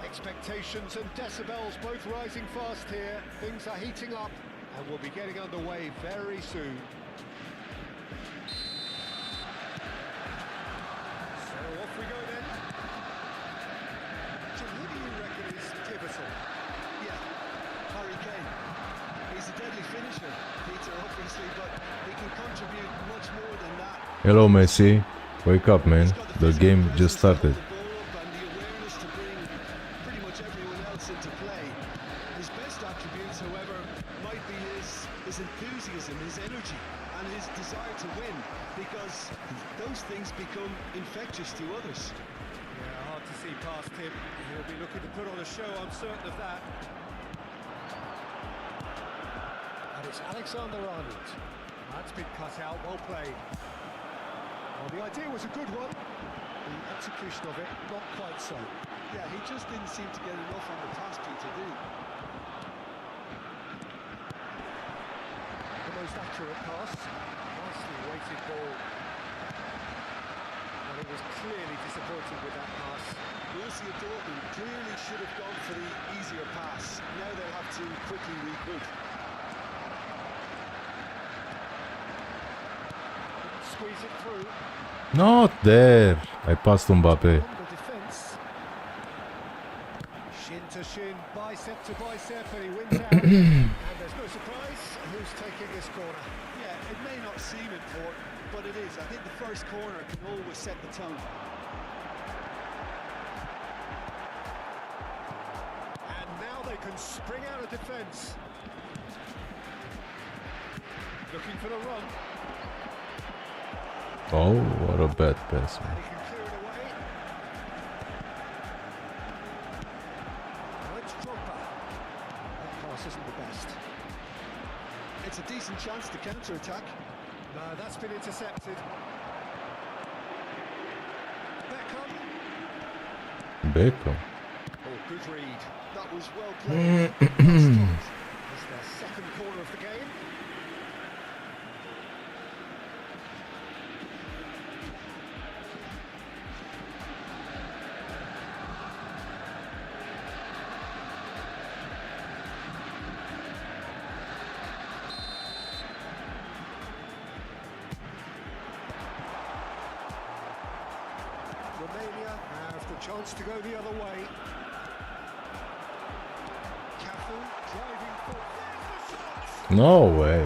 Expectations and decibels both rising fast here. Things are heating up and we'll be getting underway very soon. So off we go then. So who do you reckon is pivotal? Yeah, Harry Kane. He's a deadly finisher, Peter, obviously, but he can contribute much more than that. Hello, Messi. Wake up, man. He's got the The physical game presence just to hold started. the ball up and the awareness to bring pretty much everyone else into play. His best attributes, however, might be his enthusiasm, his energy, and his desire to win, because those things become infectious to others. Yeah, hard to see past him. He'll be looking to put on a show, I'm certain of that. And it's Alexander-Arnold. That's been cut out, well played. Well, the idea was a good one. The execution of it, not quite so. Yeah, he just didn't seem to get enough on the pass, Peter, did he? The most accurate pass. Nicely weighted ball. And it was clearly disappointed with that pass. Borussia Dortmund clearly should have gone for the easier pass. Now they'll have to quickly regroup. Squeeze it through. Not there. I passed Mbappe. On the defence. Shin to shin, bicep to bicep, and he wins out. And there's no surprise who's taking this corner. Yeah, it may not seem important, but it is. I think the first corner can always set the tone. And now they can spring out of defence. Looking for the run. Oh, what a bad pass, And man. he can clear it away. Now it's Drogba. That pass isn't the best. It's a decent chance to counter-attack. No, that's been intercepted. Beckham. Beckham. Oh, good read. That was well played. It's their second corner of the game. Romania have the chance to go the other way. Cafu driving forward. There's the shot! No way.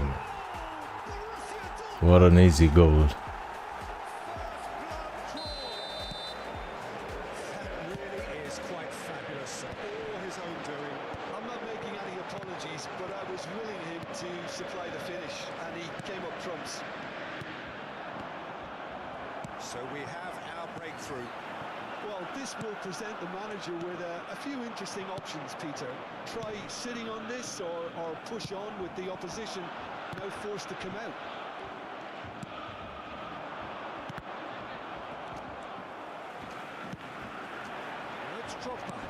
What an easy goal. That really is quite fabulous. All his own doing. I'm not making any apologies, but I was willing him to supply the finish, and he came up trumps. So we have our breakthrough. Well, this will present the manager with a few interesting options, Peter. Try sitting on this or push on with the opposition now forced to come out. Let's drop back.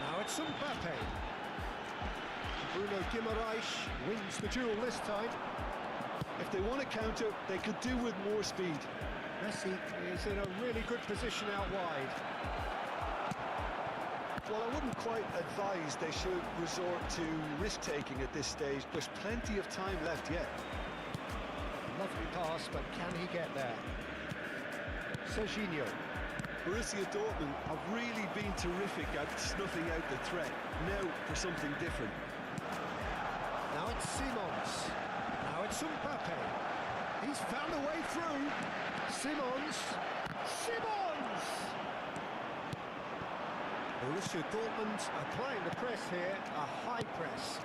Now it's Mbappe. Bruno Guimaraes wins the duel this time. If they want to counter, they could do with more speed. Messi is in a really good position out wide. Well, I wouldn't quite advise they should resort to risk-taking at this stage. There's plenty of time left yet. Lovely pass, but can he get there? Serginho. Borussia Dortmund have really been terrific at snuffing out the threat. Now for something different. Now it's Simons. Now it's Mbappe. He's found a way through. Simons. Simons! Borussia Dortmund applying the press here, a high press.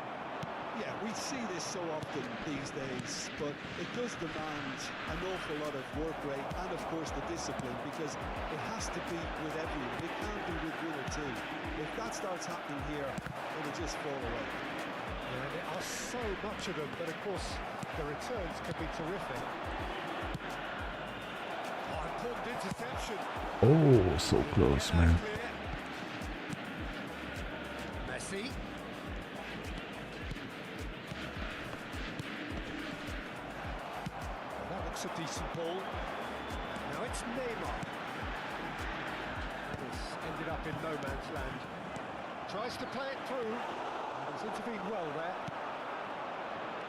Yeah, we see this so often these days, but it does demand an awful lot of work rate and, of course, the discipline, because it has to be with everyone. It can't be with one or two. If that starts happening here, it'll just fall away. Yeah, there are so much of them, but of course the returns can be terrific. Oh, important interception. Oh, so close, man. Clear. It's Neymar. This ended up in no man's land. Tries to play it through. He's intervened well there.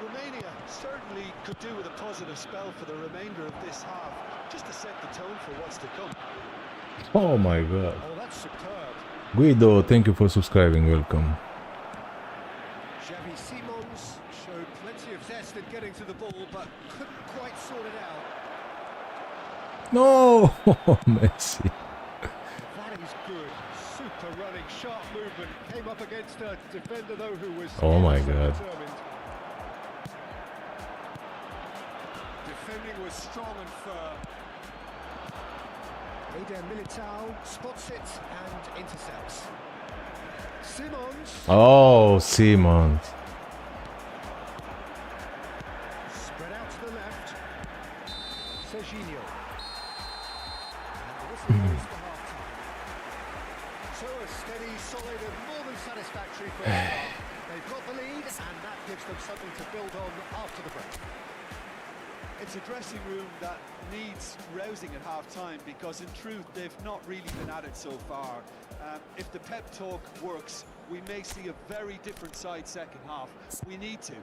Romania certainly could do with a positive spell for the remainder of this half, just to set the tone for what's to come. Oh my god. Oh, that's superb. Guido, thank you for subscribing. Welcome. Xavi Simons showed plenty of zest in getting to the ball, but couldn't quite sort it out. No, Messi. That is good. Super running, sharp movement. Came up against a defender, though, who was Oh my so God. determined. Defending was strong and firm. Eder Militao spots it and intercepts. Simons. Oh, Simons. Spread out to the left. Serginho. And the whistle goes for half-time. So a steady, solid and more than satisfactory first half. They've got the lead and that gives them something to build on after the break. It's a dressing room that needs rousing at half-time because in truth they've not really been at it so far. If the pep talk works, we may see a very different side second half. We need to.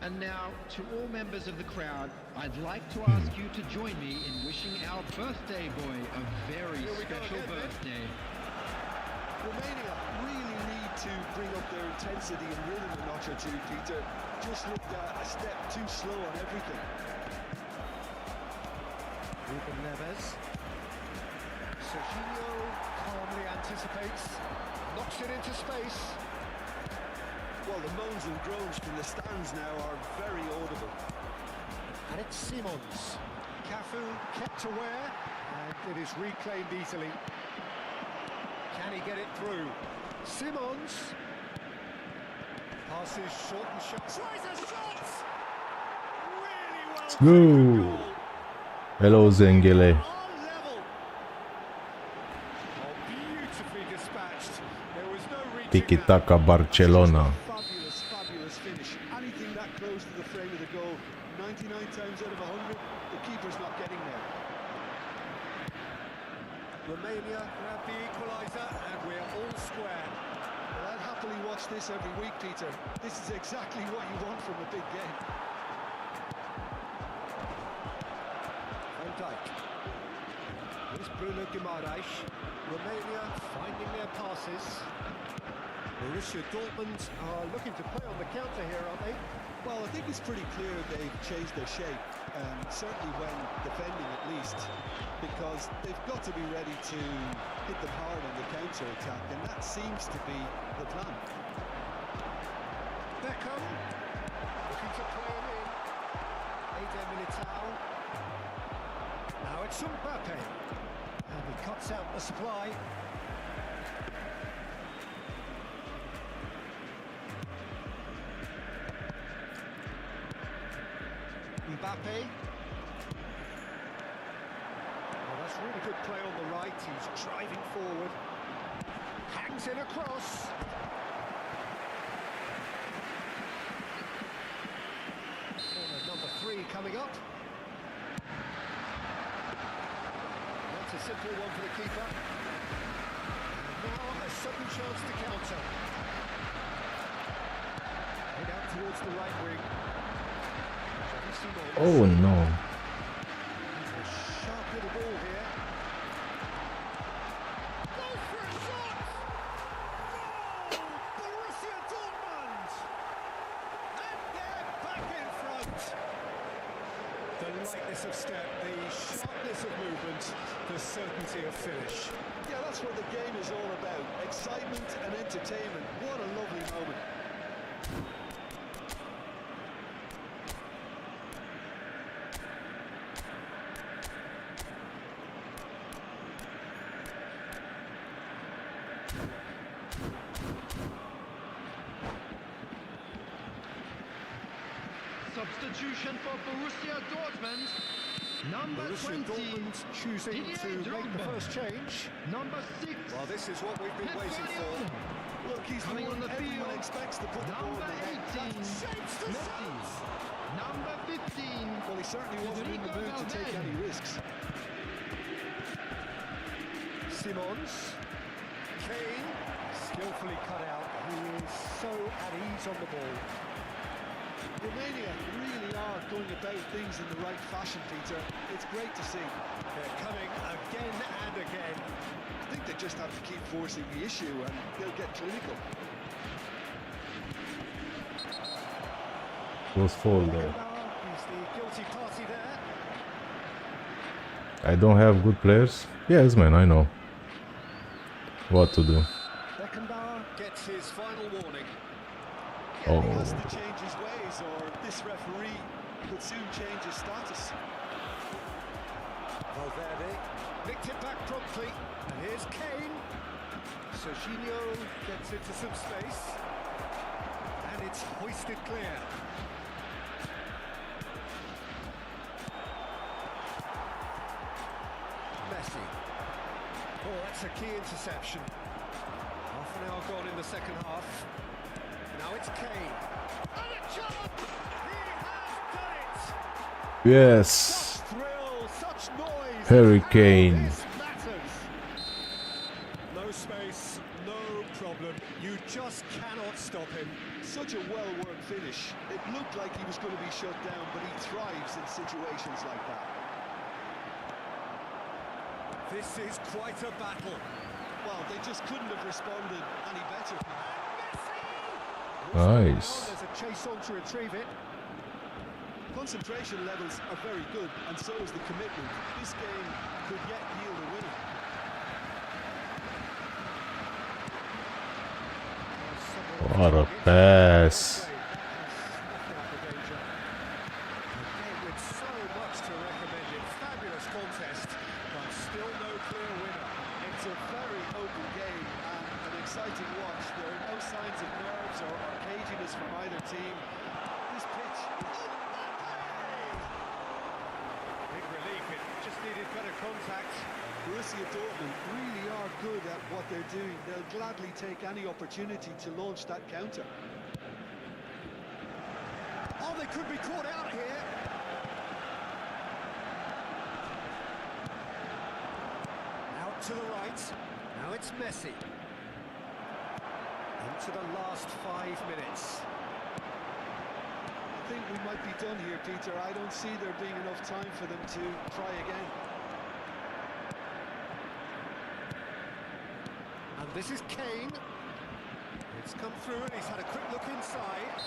And now, to all members of the crowd, I'd like to ask you to join me in wishing our birthday boy a very special birthday. Romania really need to bring up their intensity and rhythm a notch or two, Peter. Just looked a step too slow on everything. Ruben Neves. Serginho calmly anticipates, knocks it into space. Well, the moans and groans from the stands now are very audible. And it's Simons. Cafu kept aware, and it is reclaimed easily. Can he get it through? Simons. Passes short and sharp. Tries a shot! Really well. Let's go. Hello, Zengele. On level. Oh, beautifully dispatched. There was no reaching Tiki-taka Barcelona. Fabulous, fabulous finish. Anything that close to the frame of the goal, 99 times out of 100, the keeper's not getting there. Romania grab the equaliser and we're all square. Well, I'd happily watch this every week, Peter. This is exactly what you want from a big game. Van Dijk. Here's Bruno Guimaraes. Romania finding their passes. Borussia Dortmund are looking to play on the counter here, aren't they? Well, I think it's pretty clear they've changed their shape, certainly when defending at least, because they've got to be ready to hit them hard on the counter-attack, and that seems to be the plan. Beckham looking to play him in. Eder Militao. Now it's Mbappe. And he cuts out the supply. Mbappe. Well, that's really good play on the right. He's driving forward. Hangs in across. Corner number 3 coming up. That's a simple one for the keeper. And now a sudden chance to counter. Head out towards the right wing. Oh no. A sharp little ball here. Goes for a shot! Goal! Borussia Dortmund! And they're back in front. The lightness of step, the sharpness of movement, the certainty of finish. Yeah, that's what the game is all about. Excitement and entertainment. What a lovely moment. Substitution for Borussia Dortmund. Number Borussia 20. Dortmund choosing Didier to make the Drogba. first change. Number 6. Well, this is what we've been waiting for. Look, he's Coming the on one the field. everyone expects to put the ball in Number the net. 18, That shapes the Messi. sights. Number 15, Well, he certainly wasn't in the mood to take any risks. Simons. Kane. Skillfully cut out. He is so at ease on the ball. Romania really are going about things in the right fashion, Peter. It's great to see. They're coming again and again. I think they just have to keep forcing the issue and they'll get clinical. Was foul there. He's the guilty party there. I don't have good players. Yes, man, I know what to do. Beckenbauer gets his final warning. Oh, He has to change his ways or this referee could soon change his status. Valverde nicked it back promptly. And here's Kane. Serginho gets into some space. And it's hoisted clear. Messi. Oh, that's a key interception. Half an hour gone in the second half. Now it's Kane. And a chance! He has done it! yes. Such thrill, such noise. Harry How Kane. this matters. No space, no problem. You just cannot stop him. Such a well-worked finish. It looked like he was going to be shut down, but he thrives in situations like that. This is quite a battle. Well, they just couldn't have responded any better. Nice. There's a chase on to retrieve it. Concentration levels are very good, and so is the commitment. This game could yet yield a winner. What a pass. With so much to recommend it. Fabulous contest, but still no clear winner. It's a very open game and an exciting watch. There are no signs of nerves or caginess from either team. This pitch is... Big relief, it just needed better contact. Borussia Dortmund really are good at what they're doing. They'll gladly take any opportunity to launch that counter. Oh, they could be caught out here. Out to the right. Now it's Messi. Into the last 5 minutes. I think we might be done here, Peter. I don't see there being enough time for them to try again. And this is Kane. It's come through and he's had a quick look inside.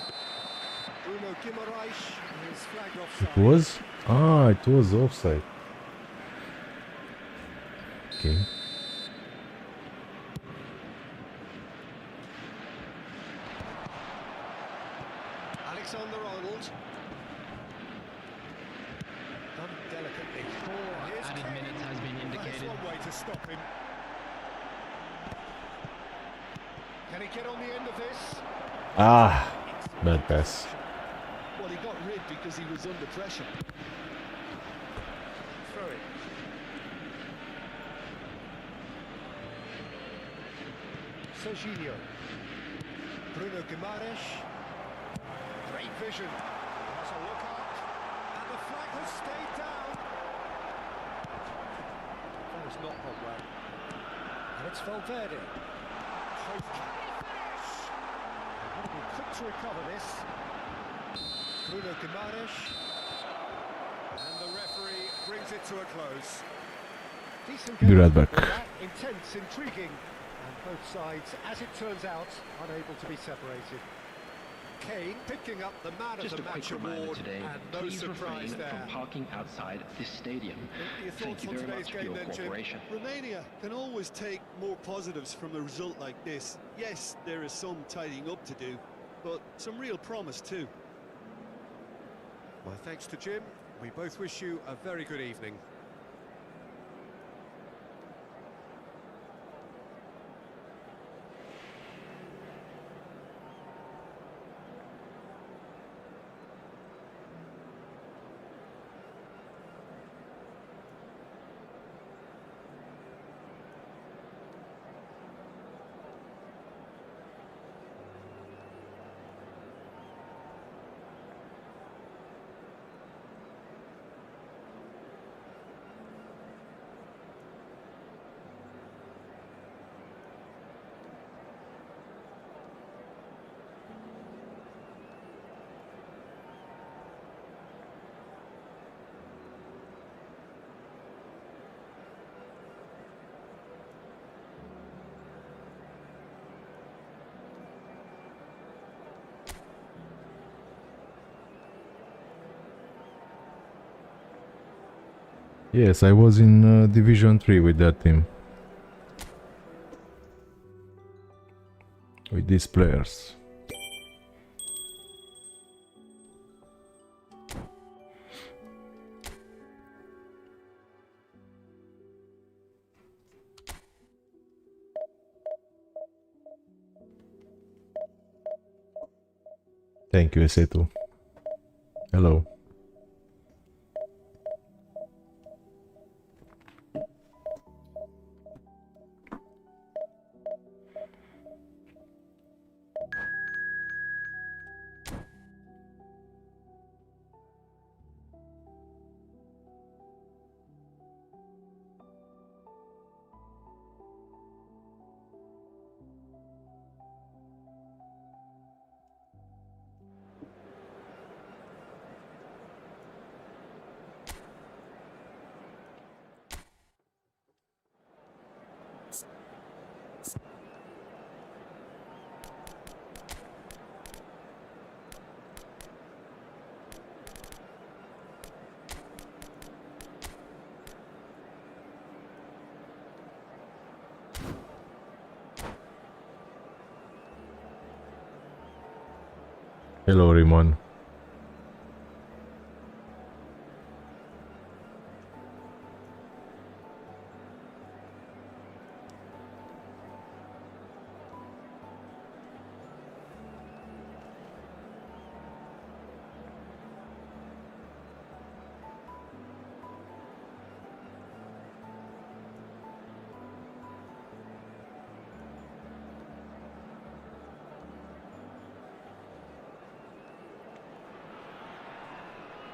Bruno Guimaraes is flagged offside. It was? Ah, it was offside. Okay. Alexander-Arnold. Done delicately. Here's added Kane. minutes has been That's indicated. one way to stop him. Can he get on the end of this? Ah, bad pass. Well, he got rid because he was under pressure. Throw it. Serginho. Bruno Guimaraes. Great vision. Has a look up. And the flag has stayed down. That has not gone well. And it's Valverde. Can he finish? Got to be quick to recover this. Bruno Guimaraes. And the referee brings it to a close. Decent Be game right of back. football, that. Intense, intriguing, and both sides, as it turns out, unable to be separated. Kane picking up the man Just of a the quick match reminder award, today, and no please surprise refrain there. from parking outside this stadium. Your Thank thoughts you on very today's much for game your then, Jim? cooperation. Romania can always take more positives from a result like this. Yes, there is some tidying up to do, but some real promise too. My thanks to Jim. We both wish you a very good evening. Yes, I was in Division 3 with that team. With these players. Thank you, Setu. Hello. Hello, Rimon.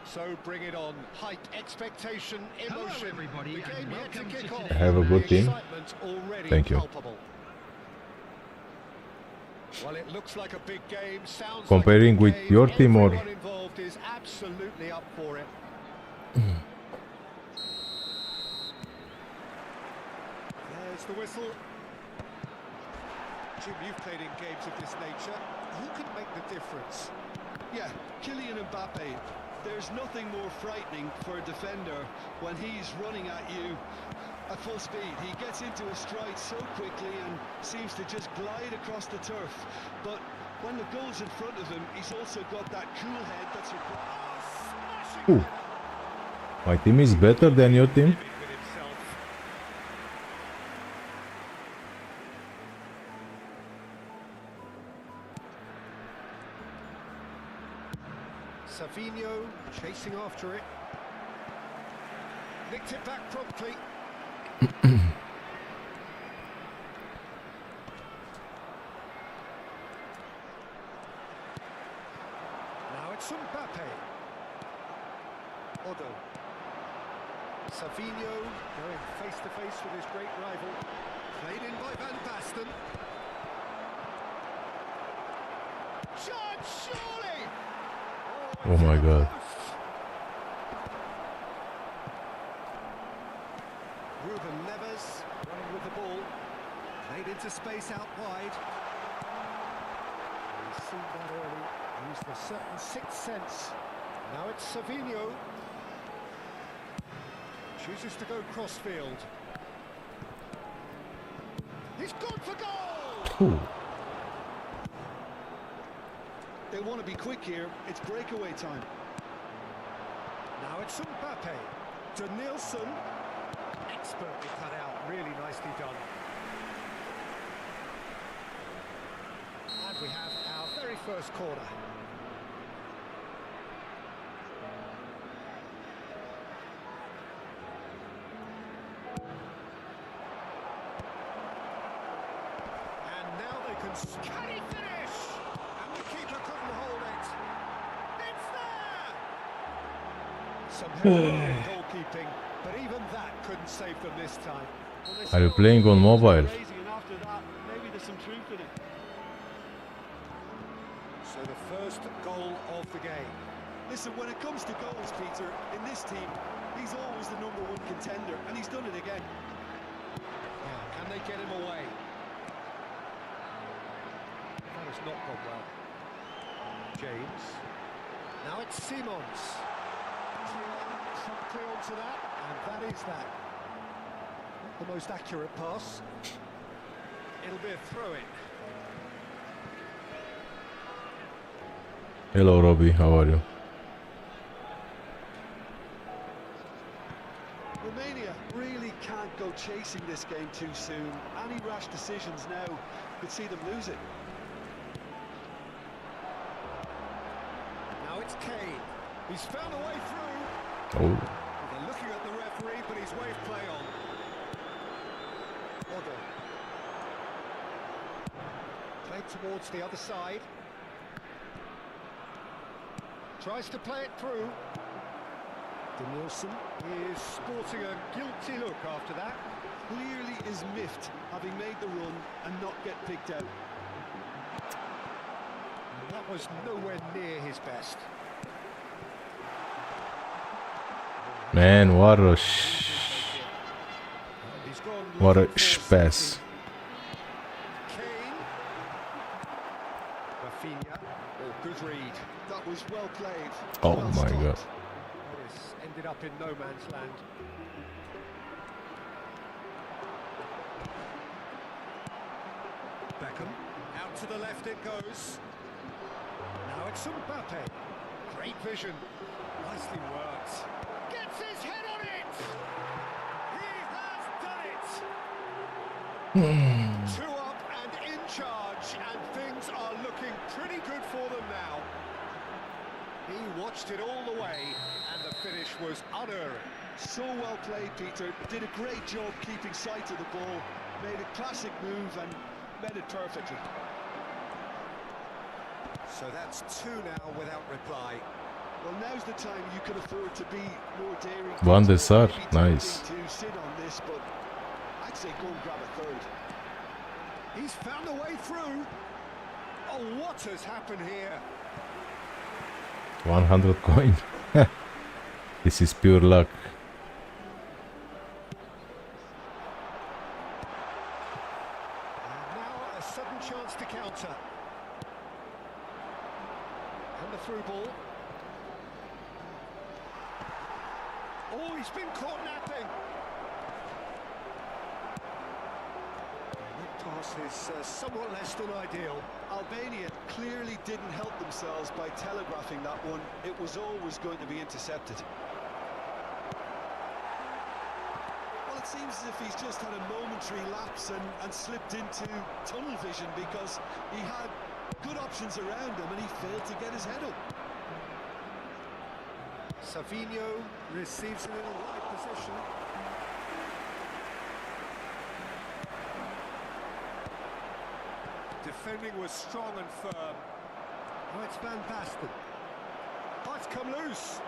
So bring it on. Hype, expectation, emotion. Hello, everybody, The game and yet to welcome kick to off. today's I have a good The team. excitement already Thank you. palpable. Well, it looks like a big game. Sounds Comparing like a big with game. your team or- Everyone involved is absolutely up for it. There's the whistle. Jim, you've played in games of this nature. Who can make the difference? Yeah, Kylian Mbappe. There's nothing more frightening for a defender when he's running at you at full speed. He gets into a stride so quickly and seems to just glide across the turf. But when the goal's in front of him, he's also got that cool head that's required. Ooh. My team is better than your team? With himself. Savinho chasing after it. Nicked it back promptly. Now it's Mbappe. Odo. Savinho going face to face with his great rival. Played in by Van Basten. Shot, surely! Oh my god. Ruben Neves running with the ball. Played into space out wide. He's seen that early. Used a certain sixth sense. Now it's Savinho. Chooses to go crossfield. He's gone for goal! Ooh. They want to be quick here. It's breakaway time. Now it's Mbappe. Denilson. Expertly cut out. Really nicely done. And we have our very first corner. And now they can... Can he finish? And the keeper couldn't hold it. It's there! Some heroic goalkeeping, but even that couldn't save them this time. Are you playing on mobile? After that, maybe there's some truth in it. So the first goal of the game. Listen, when it comes to goals, Peter, in this team, he's always the #1 contender, and he's done it again. Now, can they get him away? That has not gone well. James. Now it's Simons. Promptly onto that, and that is that. Not the most accurate pass. It'll be a throw-in. Hello, Robbie. How are you? Romania really can't go chasing this game too soon. Any rash decisions now could see them lose it. Now it's Kane. He's found a way through. Oh, They're looking at the referee, but he's waved play on. Otto. Played towards the other side. Tries to play it through. Danielson is sporting a guilty look after that. Clearly is miffed, having made the run and not get picked out. And that was nowhere near his best. man, what a He's gone what a looking for space. safety. Kane. Rafinha. Oh, good read. That was well played. Oh Well my stopped. God. Morris ended up in no man's land. Beckham. Out to the left it goes. Now it's Mbappe. Great vision. Nicely worked. Gets his head on it! He has done it! 2 up and in charge, and things are looking pretty good for them now. He watched it all the way, and the finish was unerring. So well played, Peter. Did a great job keeping sight of the ball. Made a classic move and met it perfectly. So that's 2 now without reply. Well, now's the time you can afford to be more daring. Van der Peter. Sar, Maybe tempting nice. to sit on this, but I'd say go and grab a third. He's found a way through. Oh, what has happened here? 100 coin. This is pure luck. And now a sudden chance to counter. And the through ball. Oh, he's been caught napping. That pass is somewhat less than ideal. Albania clearly didn't help themselves by telegraphing that one. It was always going to be intercepted. Well, it seems as if he's just had a momentary lapse and slipped into tunnel vision, because he had good options around him and he failed to get his head up. Savinho receives it in a wide position. Defending was strong and firm. Now it's Van Basten. Oh, it's come loose.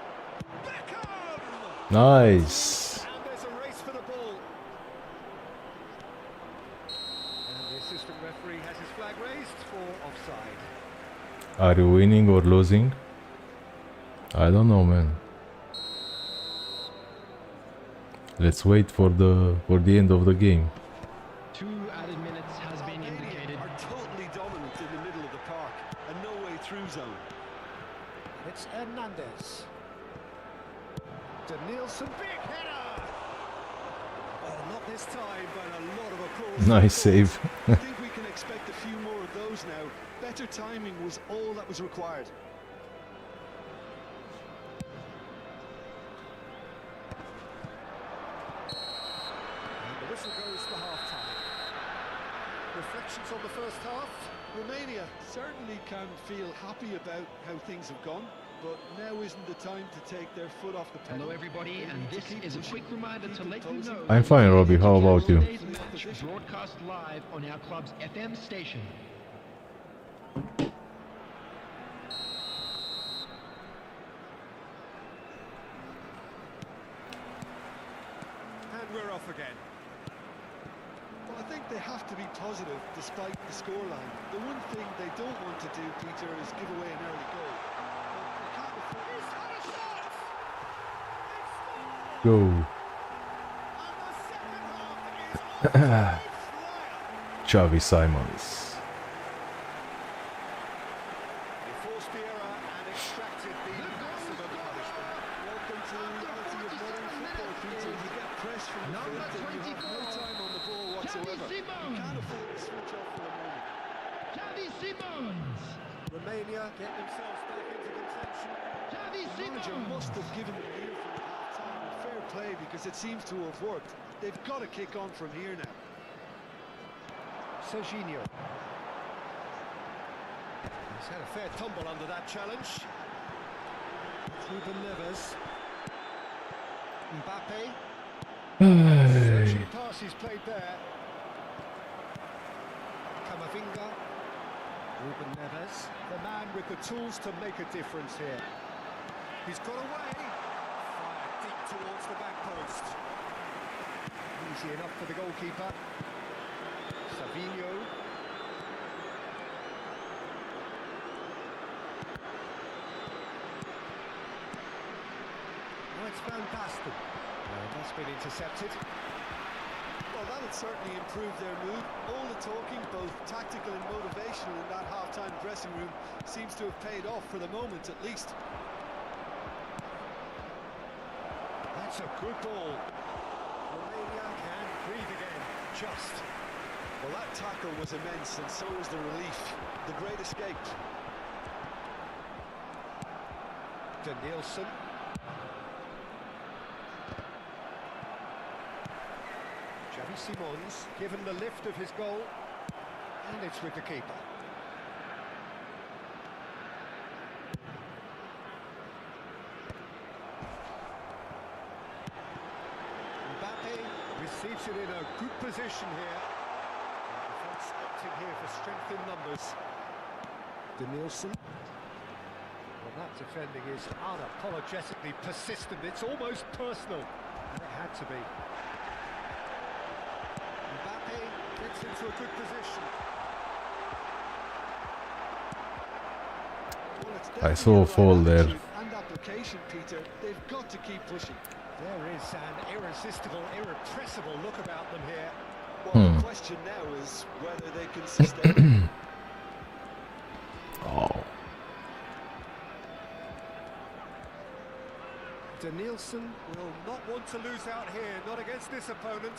Beckham! Nice. And there's a race for the ball. And the assistant referee has his flag raised for offside. Are you winning or losing? I don't know, man. Let's wait for the end of the game. 2 added minutes has been indicated. Are totally dominant in the middle of the park, a no way through zone. It's Hernandez. Danielson, big header! Oh, not this time, but a lot of applause. Nice save. I think we can expect a few more of those now. Better timing was all that was required. And the whistle goes for half-time. Reflections on the first half? Romania certainly can feel happy about how things have gone, but now isn't the time to take their foot off the pedal. Hello everybody, They and need to this keep is a pushing, quick reminder keep to let you imposing. know... I'm fine, Robbie. How about you? Today's match broadcast live on our club's FM station. And we're off again. Well, I think they have to be positive despite the scoreline. The one thing they don't want to do, Peter, is give away an early goal. But they can't afford... He's had a shot! It's scored! Go. And the second half is on fire! Xavi Simons. Before forced the error and extracted the maximum punishment. Welcome to the reality of modern football, Peter. You get pressed from the Number front and you have no 24. time on the ball whatsoever. You Simons. can't afford to switch off for a moment. Xavi Simons. Romania get themselves back into contention. Xavi The manager Simons. must have given them the earful at half time. Fair play, because it seems to have worked. They've got to kick on from here now. Serginho. He's had a fair tumble under that challenge. Ruben Neves. Mbappe. Searching pass he's played there. Camavinga. Ruben Neves. The man with the tools to make a difference here. He's got away. Fired deep towards the back post. Easy enough for the goalkeeper. Savinho. Oh, it's Van Basten. That's been intercepted. Well, that'll certainly improve their mood. All the talking, both tactical and motivational, in that half-time dressing room seems to have paid off for the moment, at least. That's a good ball. Romania can breathe again. Just. Well, that tackle was immense, and so was the relief. The great escape. Danielson. Xavi Simons given the lift of his goal, and it's with the keeper. Mbappe receives it in a good position here. The defence opting here for strength in numbers. Danielson. Well, that defending is unapologetically persistent. It's almost personal. And it had to be. Mbappe gets into a good position. Well, it's I saw a definitely the fall right there. attitude and application, Peter. They've got to keep pushing. There is an irresistible, irrepressible look about them here. Well, the question now is whether they can sustain it. Oh. Danielson will not want to lose out here, not against this opponent.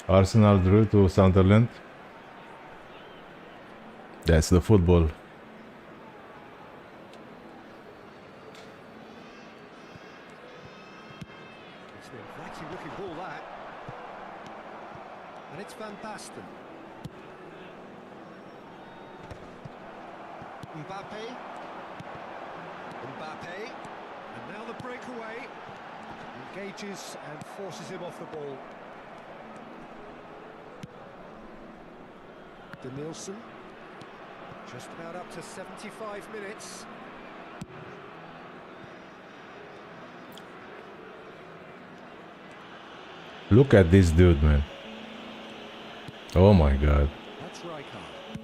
Arsenal drew to Sunderland. That's the football. It's an inviting looking ball, that. And it's Van Basten. Mbappe. Mbappe. And now the breakaway. Engages and forces him off the ball. Danielson. Just about up to 75 minutes. Look at this dude, man. Oh my god. That's Rijkaard.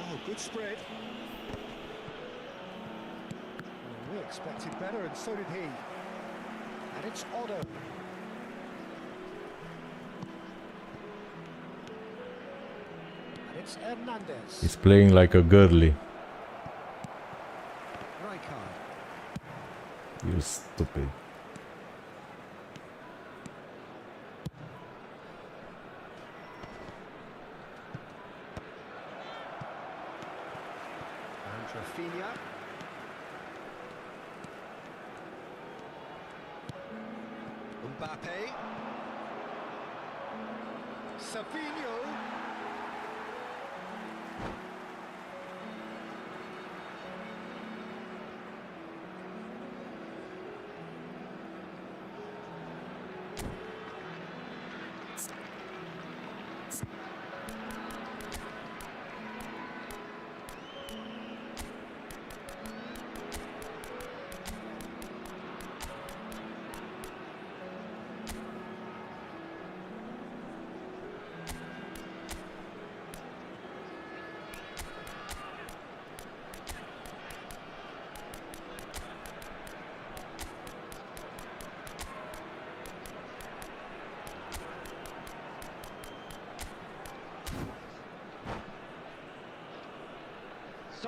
Oh, good spread. Well, we expected better, and so did he. And it's Otto. And it's Hernandez. He's playing like a girly. Rijkaard. You stupid. And Rafinha. Mbappe. Savinho.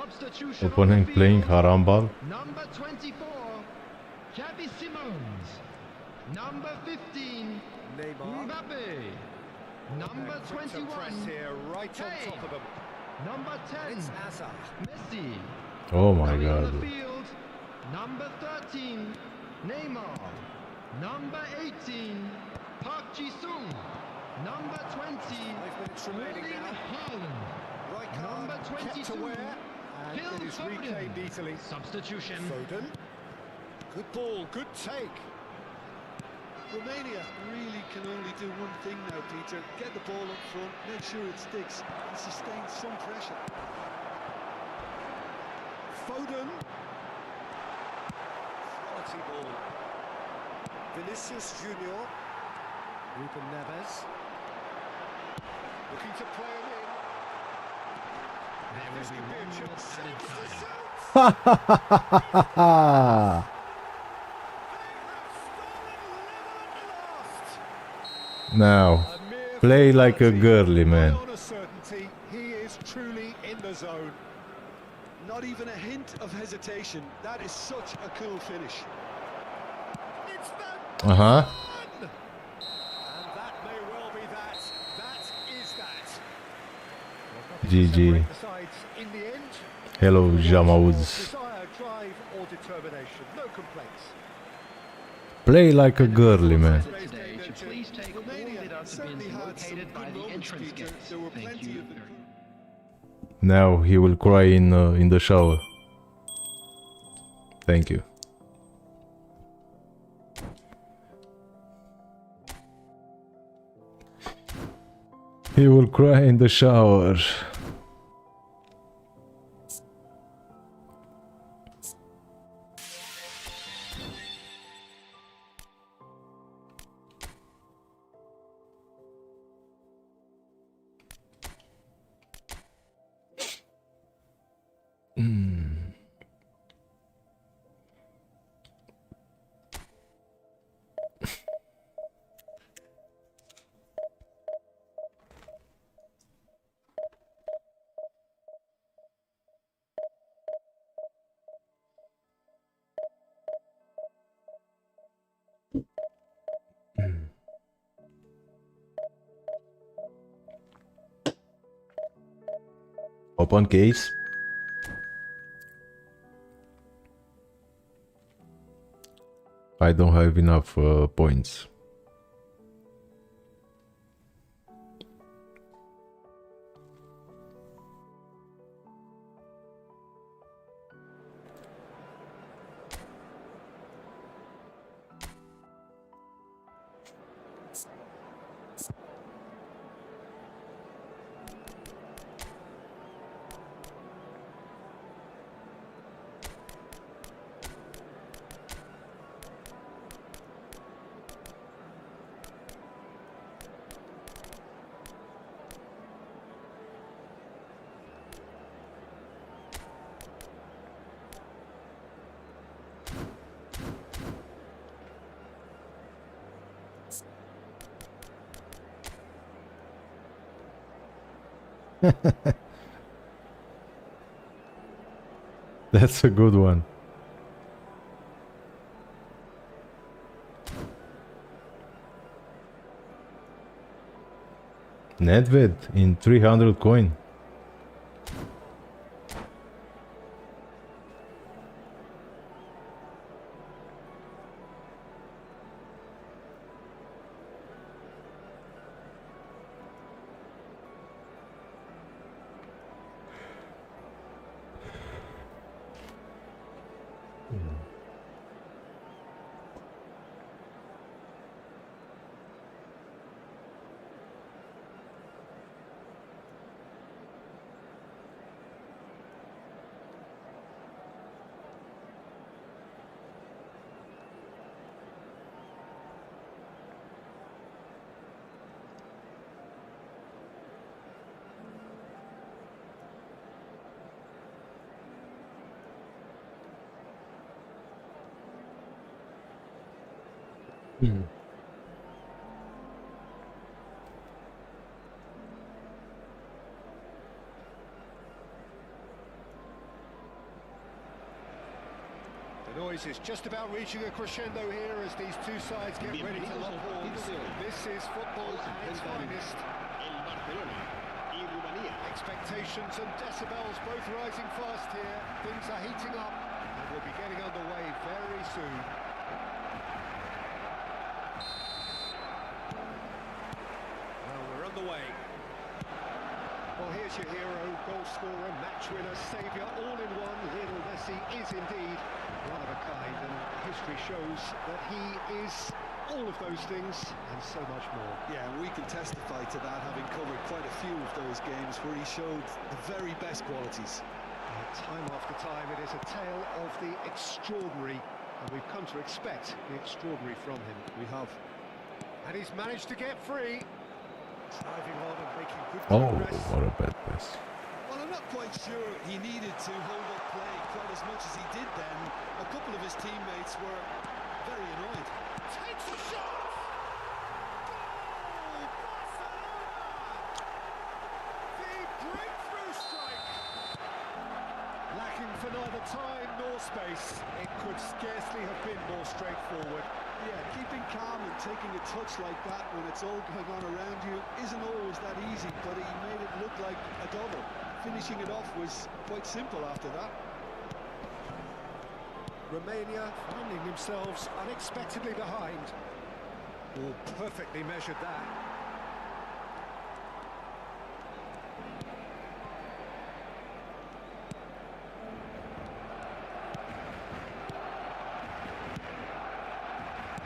Substitution on the Opponent field. playing Harambal. Number 24, Xavi Simons. Number 15, Neymar. Mbappe. Number Quick to press 21, here, right on Hey. top of them. number 10, It's Hazard. Messi. Oh my Coming on god. the field, number 13, Neymar. Number 18, Park Ji-sung. Number 20, 5 minutes remaining Erling now. Haaland. Right Number card, kept 22, aware, and Phil it is reclaimed Foden. easily. Substitution. Foden. Good ball, good take. Romania really can only do one thing now, Peter. Get the ball up front, make sure it sticks, and sustain some pressure. Foden. Quality ball. Vinicius Junior. Ruben Neves. Looking to play him in. There This will could be be a 1 chance. minute added Shoots time. the shot. Now, A mere play like a formality. girly, man. High on a certainty, he is truly in the zone. Not even a hint of hesitation. That is such a cool finish. It's that Uh-huh. one! And that may well be that. That is that. Well, nothing to GG. separate the sides in the end. Hello, There was Jamauz. desire, drive, or determination. No complaints. Play like a girly, man. Today, should please take all Romania the dustbins certainly had some located by good the moments, entrance Peter. gates. There were Thank plenty you of the very Now he will cry in the shower. Thank you. He will cry in the shower. Open case. I don't have enough points. That's a good one. Nedved in 300 coin. boys. It's just about reaching a crescendo here as these two sides get ready to lock horns. This is football at its finest. Expectations and decibels both rising fast here. Things are heating up and we'll be getting underway very soon. Well, we're underway. Well, here's your hero, goal scorer, match winner, saviour, all in one. Lionel Messi is indeed one of a kind, and history shows that he is all of those things and so much more. Yeah, and we can testify to that, having covered quite a few of those games where he showed the very best qualities. Time after time, it is a tale of the extraordinary, and we've come to expect the extraordinary from him. We have. And he's managed to get free. Driving on and making good Oh, progress. what a bad pass. Well, I'm not quite sure he needed to hold up play quite as much as he did then. A couple of his teammates were very annoyed. Takes a shot! Goal! Barcelona! The breakthrough strike! Lacking for neither time nor space, it could scarcely have been more straightforward. Yeah, keeping calm and taking a touch like that when it's all going on around you isn't always that easy, but he made it look like a double. Finishing it off was quite simple after that. Romania finding themselves unexpectedly behind. Oh, perfectly measured that.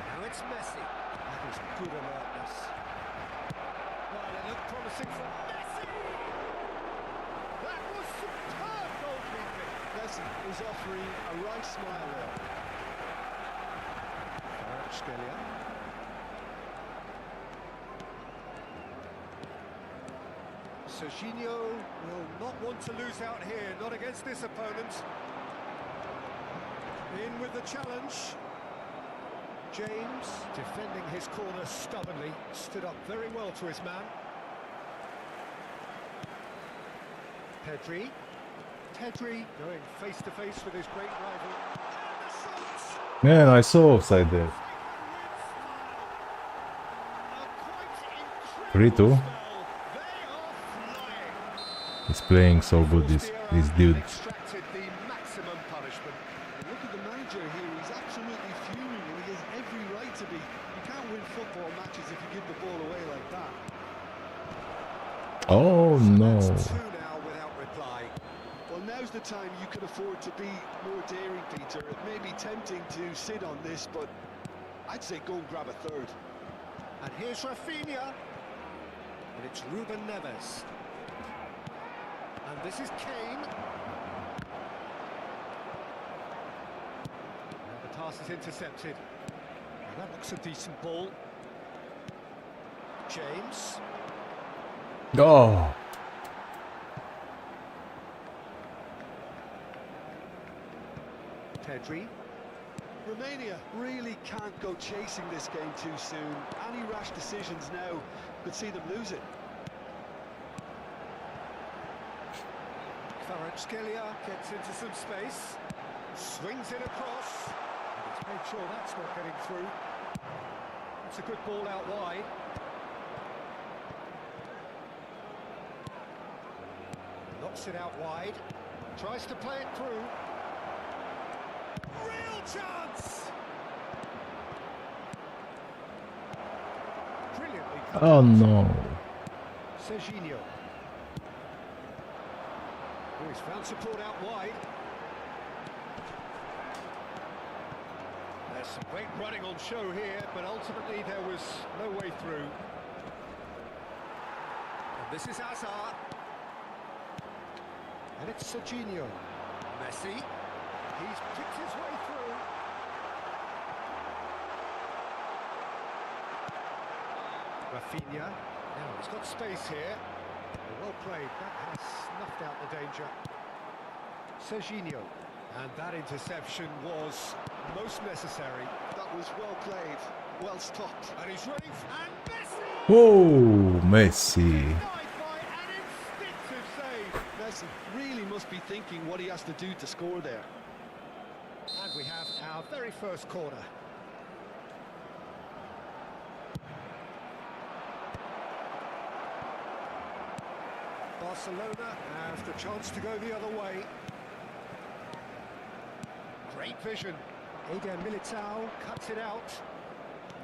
Now it's Messi. That was good alertness. Well, it looked promising for Messi. That was superb goalkeeping. Messi is offering a right smile there. Scalia. Serginho will not want to lose out here, not against this opponent. In with the challenge. James, defending his corner stubbornly, stood up very well to his man. Pedri. Pedri going face to face with his great rival. And the shot! Man, I saw offside there. 3-2. He's playing so good, this dude. Extracted the maximum punishment. Look at the manager here, he's absolutely fuming and he has every right to be. You can't win football matches if you give the ball away like that. Oh no. That's two now without reply. Well, now's the time you could afford to be more daring, Peter. It may be tempting to sit on this, but I'd say go and grab a third. And here's Rafinha. And it's Ruben Neves. And this is Kane. And the pass is intercepted. And that looks a decent ball. James. Oh. Pedri. Romania really can't go chasing this game too soon. Any rash decisions now could see them lose it. Scalia gets into some space, swings it across, and he's made sure that's not getting through. It's a good ball out wide. Knocks it out wide, tries to play it through. Real chance! Brilliantly cut. Oh no. Serginho. Oh, he's found support out wide. There's some great running on show here, but ultimately there was no way through. And this is Hazard. And it's Serginho. Messi. He's picked his way through. Rafinha. Now he's got space here. Well played, that has snuffed out the danger. Serginho, and that interception was most necessary. That was well played, well stopped. And he's running, and Messi! Oh, Messi. Denied by an instinctive save. Messi really must be thinking what he has to do to score there. And And we have our very first corner. Barcelona has the chance to go the other way. Great vision. Eder Militao cuts it out.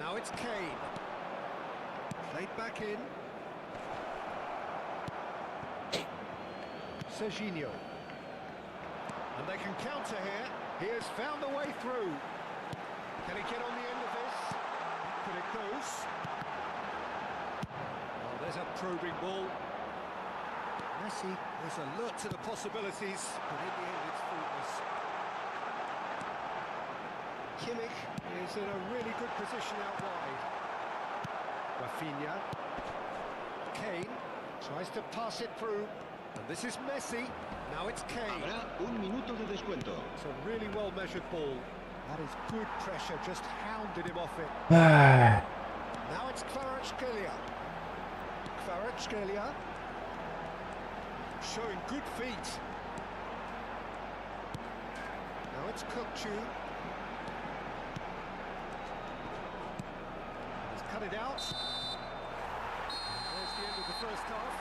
Now it's Kane. Played back in. Serginho. And they can counter here. He has found a way through. Can he get on the end of this? But it goes. Oh, there's a probing ball. Messi is alert to the possibilities, but in the end it's fruitless. Kimmich is in a really good position out wide. Rafinha. Kane tries to pass it through. And this is Messi. Now it's Kane. Habrá un minuto de descuento. It's a really well-measured ball. That is good pressure, just hounded him off it. Ah, Now it's Kvaratskhelia. Kvaratskhelia. Showing good feet. Now it's Kukçu. He's cut it out. There's the end of the first half.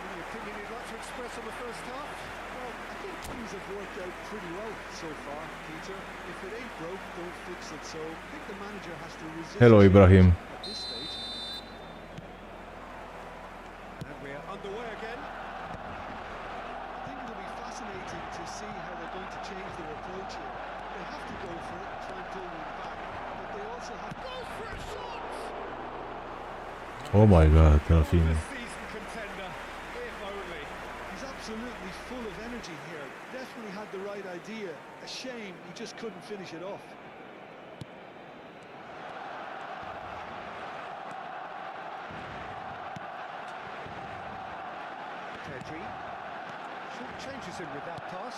Any opinion you'd like to express on the first half? Well, I think things have worked out pretty well so far, Peter. If it ain't broke, don't fix it. So I think the manager has to resist. hello, Ibrahim. At this stage. And we're underway again. I think it'll be fascinating to see how they're going to change their approach here. They have to go for it and try and pull one back, but they also have to Go for a shot! Oh my God, Rafinha. The season contender, if only. He's absolutely full of energy here. Definitely had the right idea. A shame he just couldn't finish it off. Pedri. Short changes him with that pass.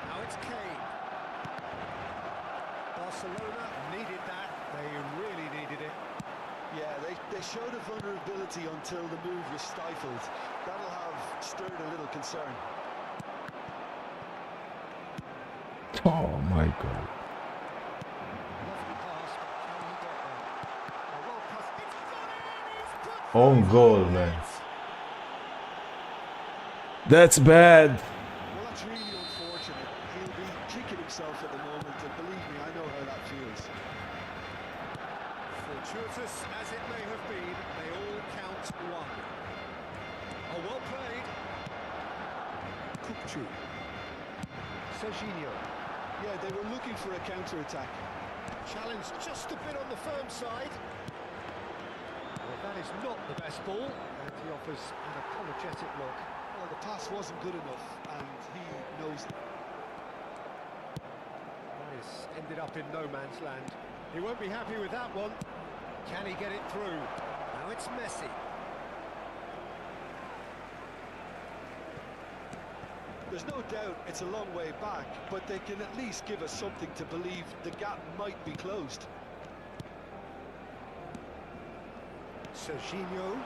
Now it's Kane. Barcelona needed that. They really needed it. Yeah, they showed a vulnerability until the move was stifled. That'll have stirred a little concern. Oh my God. Lovely pass, but can he get there? A well pass. It's gone in! He's put Own through goal, the man. net. That's bad. Well, that's really unfortunate. He'll be kicking himself at the moment, and believe me, I know how that feels. Fortuitous as it may have been, they all count one. Oh, well played. Kukçu. Serginho. Yeah, they were looking for a counter-attack. Challenge just a bit on the firm side. Well, that is not the best ball, and he offers an apologetic look. Well, the pass wasn't good enough, and he knows it. That has ended up in no man's land. He won't be happy with that one. Can he get it through? Now it's Messi. There's no doubt it's a long way back, but they can at least give us something to believe the gap might be closed. Serginho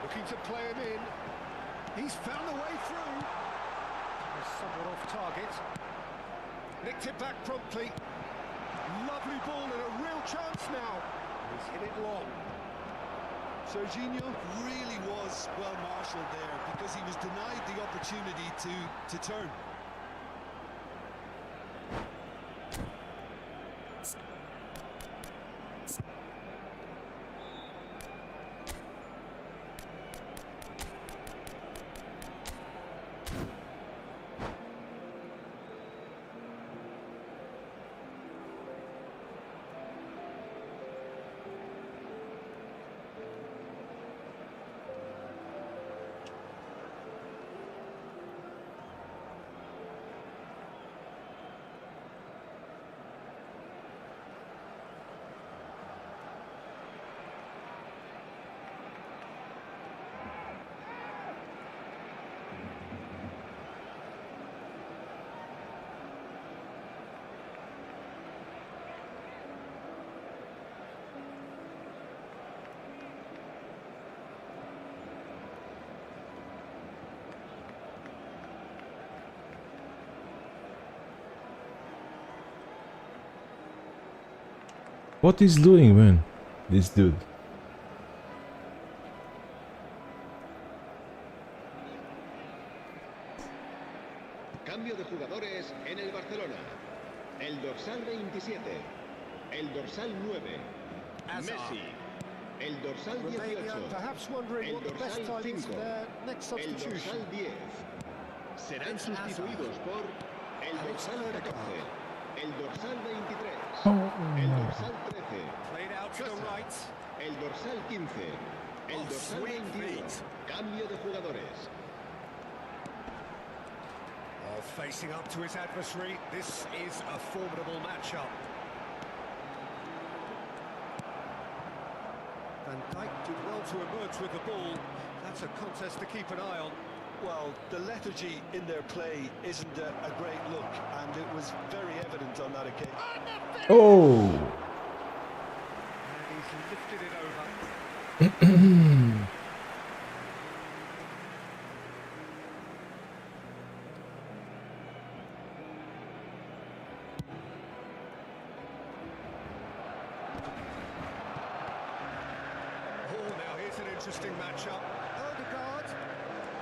looking to play him in. He's found a way through. He's somewhat off target. Nicked it back promptly. Lovely ball and a real chance now. He's hit it long. Serginho really was well marshalled there because he was denied the opportunity to turn. What is doing, man? This dude. Cambio de jugadores en el Barcelona. El dorsal 27. El dorsal 9. Messi. El dorsal 18. Perhaps wondering El what the best dorsal time is for 5. their next El substitution. dorsal 10. Serán sustituidos por el dorsal 14. El dorsal 23. El dorsal 13. Played out to the right. El dorsal 15. El dorsal sweet 21. feet. Cambio de jugadores. Oh, facing up to his adversary. This is a formidable matchup. Van Dijk did well to emerge with the ball. That's a contest to keep an eye on. Well, the lethargy in their play isn't a great look, and it was very evident on that occasion. Oh! And he's lifted it over. Oh, now here's an interesting matchup. Odegaard.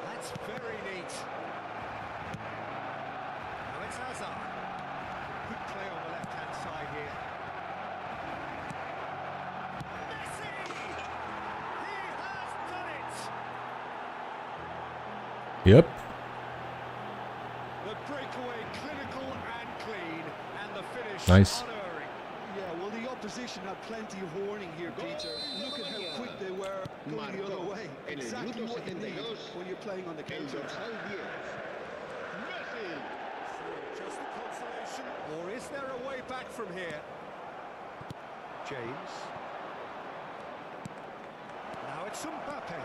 That's very neat. Now it's Hazard. Good play on the left-hand side here. Messi! He has done it! Yep. The breakaway clinical and clean, and the finish Nice. unerring. Yeah, well, the opposition had plenty of warning here, Peter. Look at how quick they were going the other way. En el Exactly minuto what you need 72, when you're playing on the El counter. dorsal 10. Messi. Just a consolation, or is there a way back from here? James. Now it's Mbappe.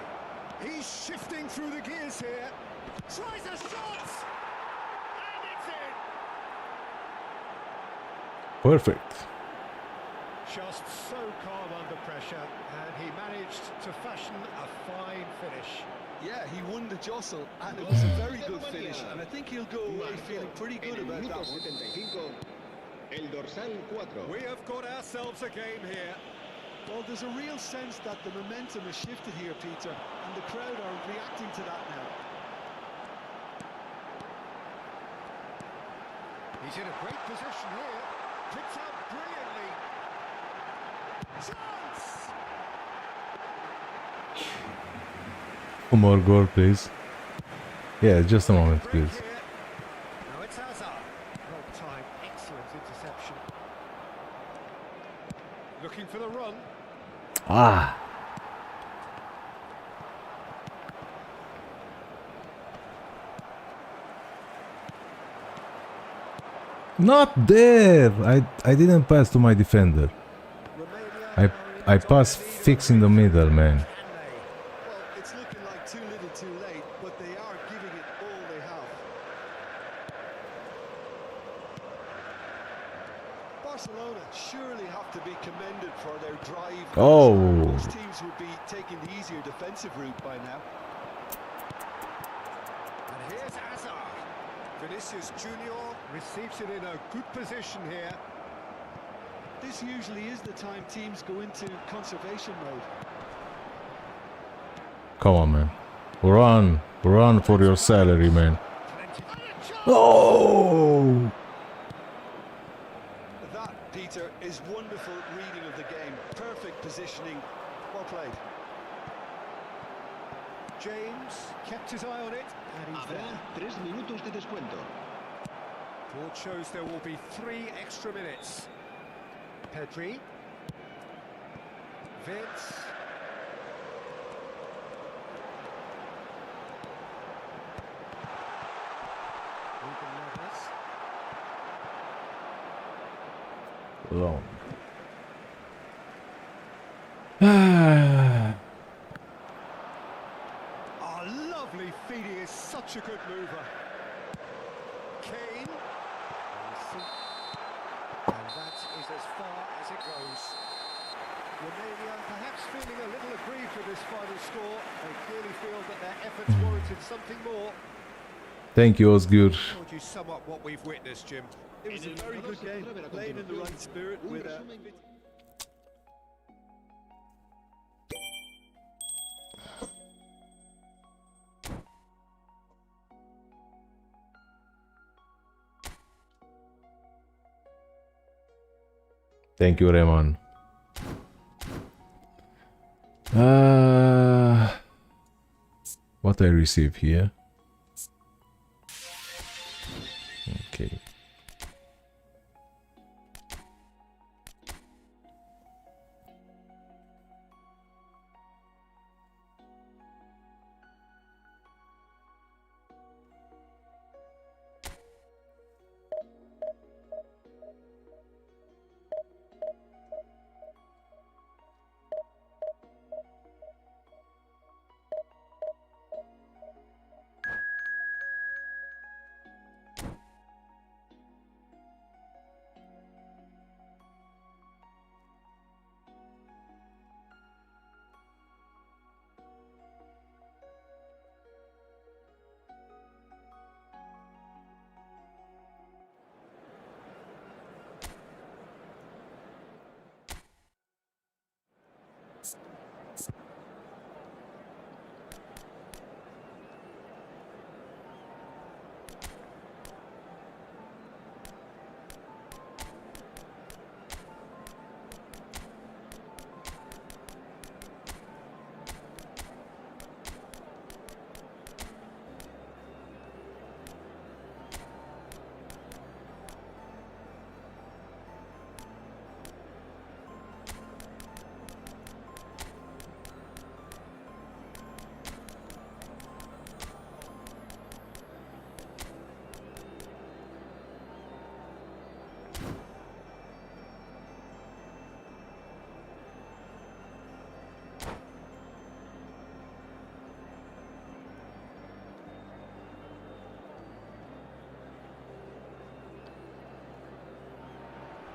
He's shifting through the gears here. Tries a shot! And it's in! Perfect. Just so calm under pressure, and he managed to fashion a fine finish. Yeah, he won the jostle, and it was a very good finish, and I think he'll go away feeling pretty good En el about minuto that one. 75. El dorsal 4. We have got ourselves a game here. Well, there's a real sense that the momentum has shifted here, Peter, and the crowd are reacting to that now. He's in a great position here. Picked up brilliantly. Chance! One more goal, please. Yeah, just a moment, Break please. here. Now it's Hazard. Well timed, excellent interception. Looking for the run. Ah! Not there! I didn't pass to my defender. Romania I passed fix in the middle, man. Well, it's looking like too little too late, but they are giving it all they have. Barcelona surely have to be commended for their drive. Oh. Most teams would be taking the easier defensive route by now. And here's Hazard. Vinicius Junior receives it in a good position here. This usually is the time teams go into conservation mode. Come on, man. Run for your salary, man. Oh! That, Peter, is wonderful reading of the game. Perfect positioning. Well played. James kept his eye on it, and he's Habrá there. 3 minutos de descuento. Board shows there will be 3 extra minutes. Pedri. Vince. Ruben Neves. Alone. Ah. Oh, lovely feet. He is such a good mover. Kane. And that is as far as it goes. Romania perhaps feeling a little aggrieved with this final score. They clearly feel that their efforts warranted something more. Thank you, Osgur. How would you sum up what we've witnessed, Jim? It was a very good game, played in the right spirit with a Thank you, Reman. What I receive here? Okay.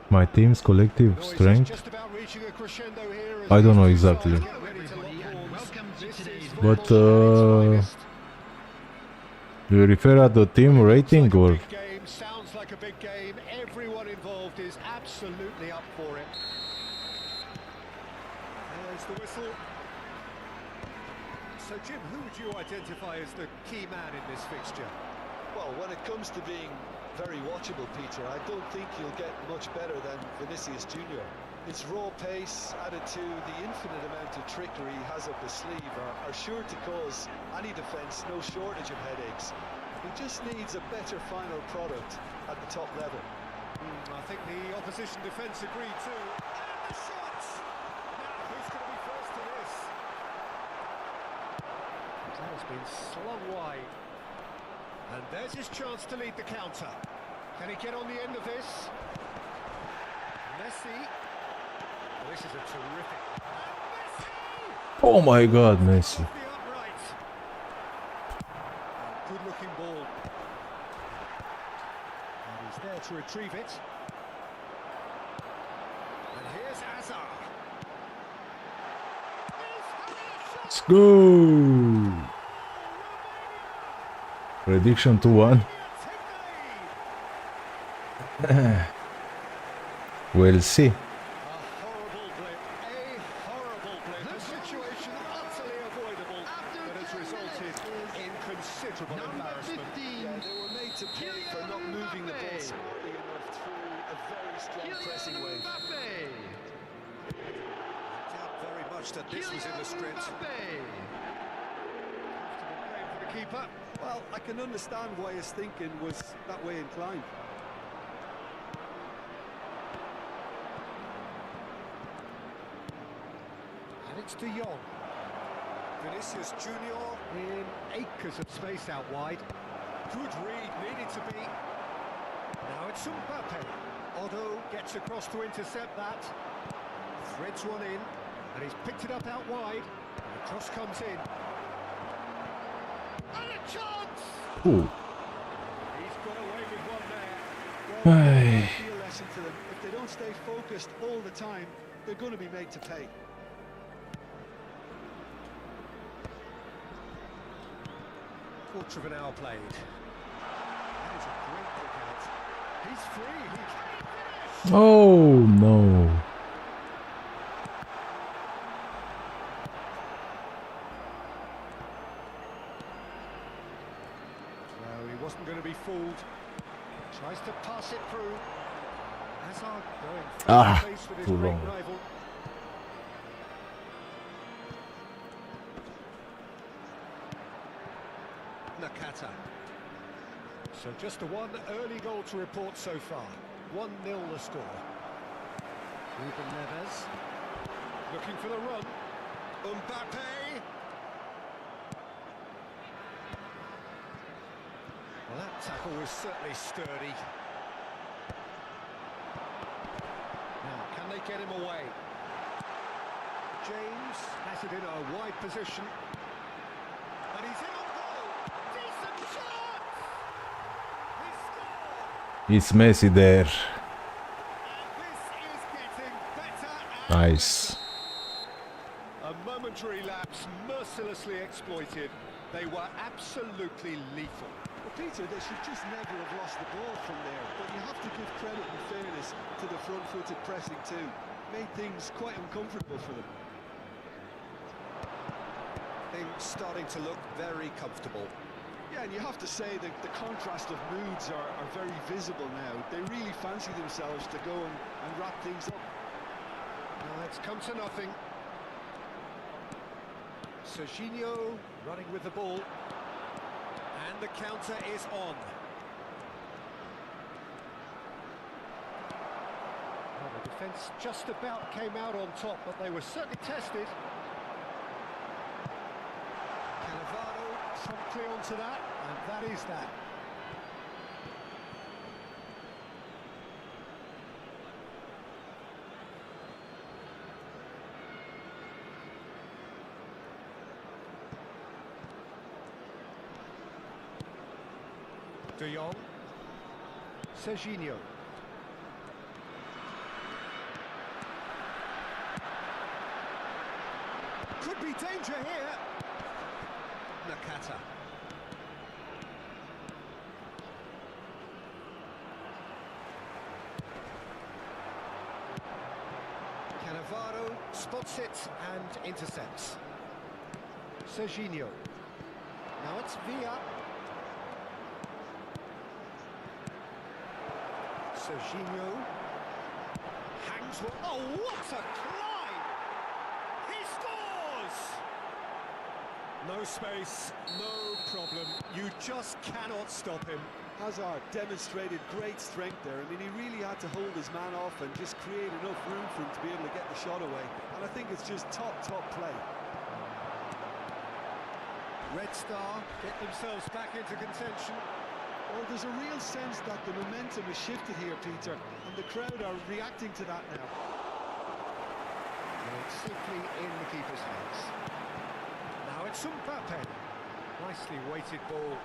My team's collective strength? I don't know exactly. But do you refer at the team rating or? Sounds like a big game. Everyone involved is absolutely up for it. There's the whistle. So Jim, who would you identify as the key man in this fixture? Well, when it comes to being very watchable, Peter, I don't think you'll get much better than Vinicius Junior. His raw pace, added to the infinite amount of trickery he has up his sleeve, are sure to cause any defence no shortage of headaches. He just needs a better final product at the top level. I think the opposition defence agree too. And the shot! Now, who's going to be first to this? That has been slung wide. And there's his chance to lead the counter. Can he get on the end of this? Messi. Oh, this is a terrific... Messi! Oh my god, Messi. Good looking ball. And he's there to retrieve it. And here's Hazard. Let's go! Prediction 2-1. We'll see. A horrible blip, a situation utterly avoidable that has resulted in considerable embarrassment. Yeah, they were made to pay for not moving the ball smartly enough through a very strong pressing wave. I doubt very much that this was in the script. For the keeper. Well, I can understand why his thinking was that way inclined. And it's De Jong. Vinicius Junior in acres of space out wide. Good read, needed to be. Now it's Mbappe. Otto gets across to intercept that. Threads one in, and he's picked it up out wide. And the cross comes in. And a chance! Ooh. He's got away with one there. Well, Aye. that's a lesson to them. If they don't stay focused all the time, they're going to be made to pay. Quarter of an hour played. That is a great pick out. He's free. He can finish. Oh no. No, he wasn't going to be fooled. Tries to pass it through. Has Hazard going Ah, face with his too great long. rival. Nakata. So just the one early goal to report so far. 1-0 the score. Ruben Neves looking for the run. Mbappe. Well, that tackle was certainly sturdy. Now, can they get him away? James has it in a wide position. And he's in on goal. Decent shot! He scored! It's Messi there. And this is getting better and Nice. better. A momentary lapse mercilessly exploited. They were absolutely lethal. Well, Peter, they should just never have lost the ball from there, but you have to give credit and fairness to the front-footed pressing too. Made things quite uncomfortable for them. Things starting to look very comfortable. Yeah, and you have to say that the contrast of moods are very visible now. They really fancy themselves to go and wrap things up. Now it's come to nothing. Serginho running with the ball. And the counter is on. Well, the defence just about came out on top, but they were certainly tested. Cannavaro promptly onto that, and that is that. De Jong. Serginho. Could be danger here. Nakata. Cannavaro spots it and intercepts. Serginho. Now it's Villa. Serginho hangs one. Oh, what a climb! He scores! No space, no problem. You just cannot stop him. Hazard demonstrated great strength there. I mean, he really had to hold his man off and just create enough room for him to be able to get the shot away. And I think it's just top play. Red Star get themselves back into contention. Well, there's a real sense that the momentum has shifted here, Peter, and the crowd are reacting to that now. And it's simply in the keeper's hands. Now it's Mbappe. Nicely weighted ball,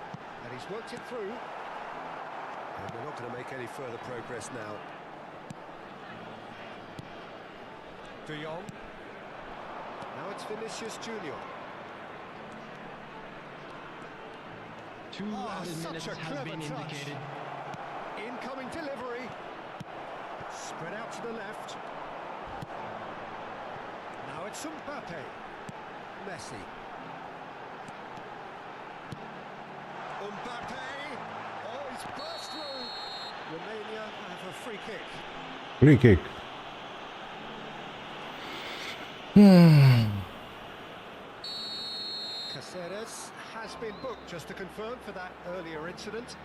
and he's worked it through. And we're not going to make any further progress now. De Jong. Now it's Vinicius Junior. Two added minutes such a has been clever touch. indicated. Incoming delivery. Spread out to the left. Now it's Mbappe. Messi. Mbappe. Oh, he's burst through. Romania have a free kick. Free kick. Caceres has been booked, just to confirm, for that earlier incident.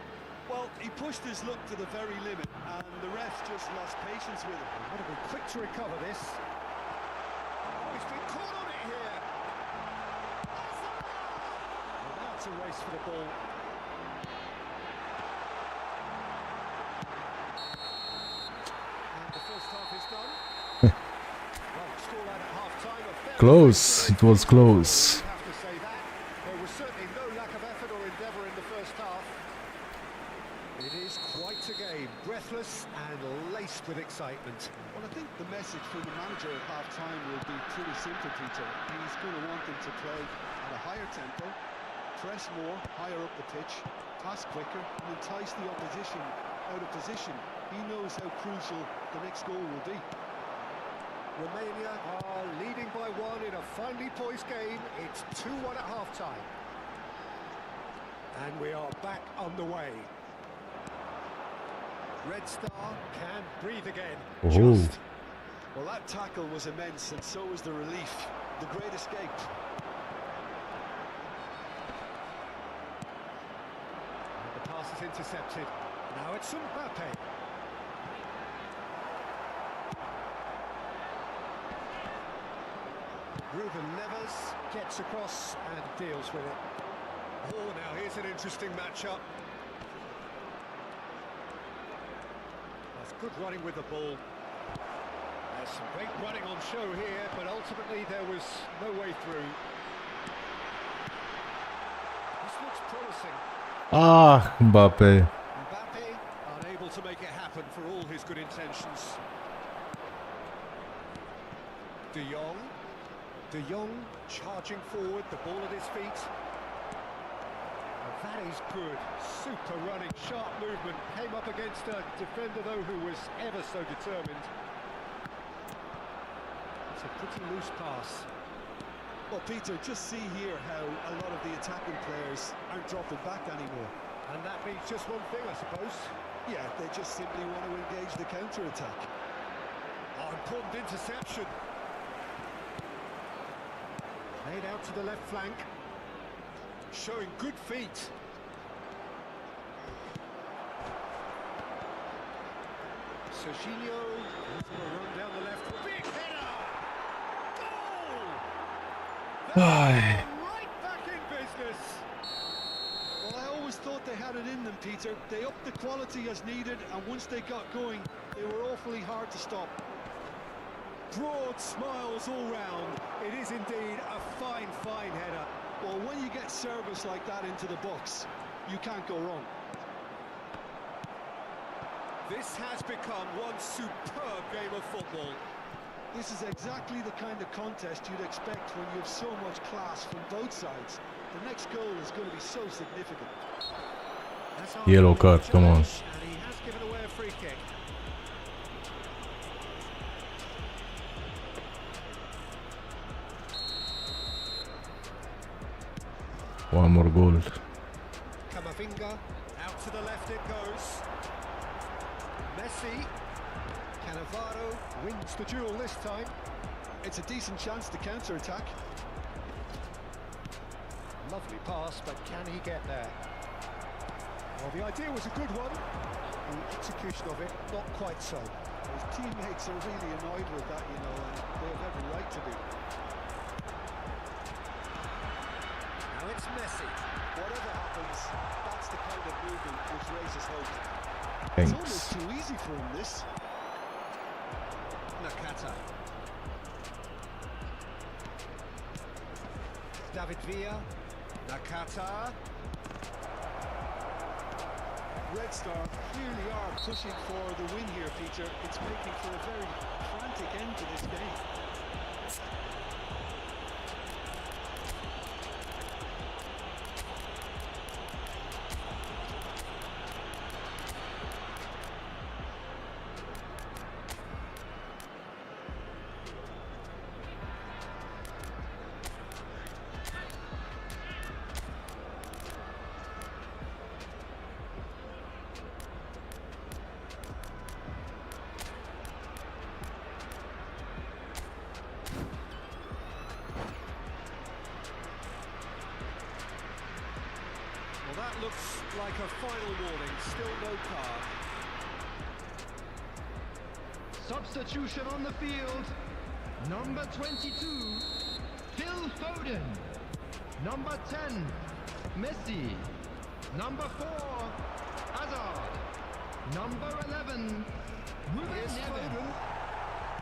Well, he pushed his luck to the very limit, and the ref just lost patience with him. Would have been quick to recover this. Oh, he's been caught on it here. Well, now it's a race for the ball. And the first half is done. Well, scoreline at half-time, a fair Close. It was close. You have to say that. There was certainly no lack of effort or endeavour in the first half. It is quite a game, breathless and laced with excitement. Well, I think the message from the manager at half-time will be pretty simple, Peter. He's going to want them to play at a higher tempo, press more, higher up the pitch, pass quicker, and entice the opposition out of position. He knows how crucial the next goal will be. Romania are leading by one in a finely poised game. It's 2-1 at half-time. And we are back underway. Red Star can breathe again. Oh. Just. Well, that tackle was immense, and so was the relief. The great escape. And the pass is intercepted. Now it's Mbappe. Ruben Neves gets across and deals with it. Oh, now here's an interesting matchup. That's good running with the ball. There's some great running on show here, but ultimately there was no way through. This looks promising. Ah, Mbappe. Mbappe unable to make it happen for all his good intentions. De Jong. De Jong charging forward, the ball at his feet. And that is good. Super running, sharp movement. Came up against a defender, though, who was ever so determined. It's a pretty loose pass. Well, Peter, just see here how a lot of the attacking players aren't dropping back anymore. And that means just one thing, I suppose. Yeah, they just simply want to engage the counter-attack. Oh, important interception. Made out to the left flank. Showing good feet. Serginho, he's going to run down the left. Big header! Goal! Aye. Right back in business. Well, I always thought they had it in them, Peter. They upped the quality as needed, and once they got going, they were awfully hard to stop. Broad smiles all round. It is indeed a fine, fine header. Well, when you get service like that into the box, you can't go wrong. This has become one superb game of football. This is exactly the kind of contest you'd expect when you have so much class from both sides. The next goal is going to be so significant. Yellow card, come on. And he has given away a free kick. One more goal. Camavinga, out to the left it goes. Messi, Cannavaro wins the duel this time. It's a decent chance to counter-attack. Lovely pass, but can he get there? Well, the idea was a good one. The execution of it, not quite so. His teammates are really annoyed with that, you know, and they have every right to be. Now it's Messi. Whatever happens, that's the kind of movement which raises hope. It's Thanks. almost too easy for him, this. Nakata. David Villa. Nakata. Red Star clearly are pushing for the win here, Peter. It's making for a very frantic end to this game. Well, that looks like a final warning. Still no card. Substitution on the field. Number 22, Phil Foden. Number 10, Messi. Number 4, Hazard. Number 11, Ruben Here's Neves. Foden.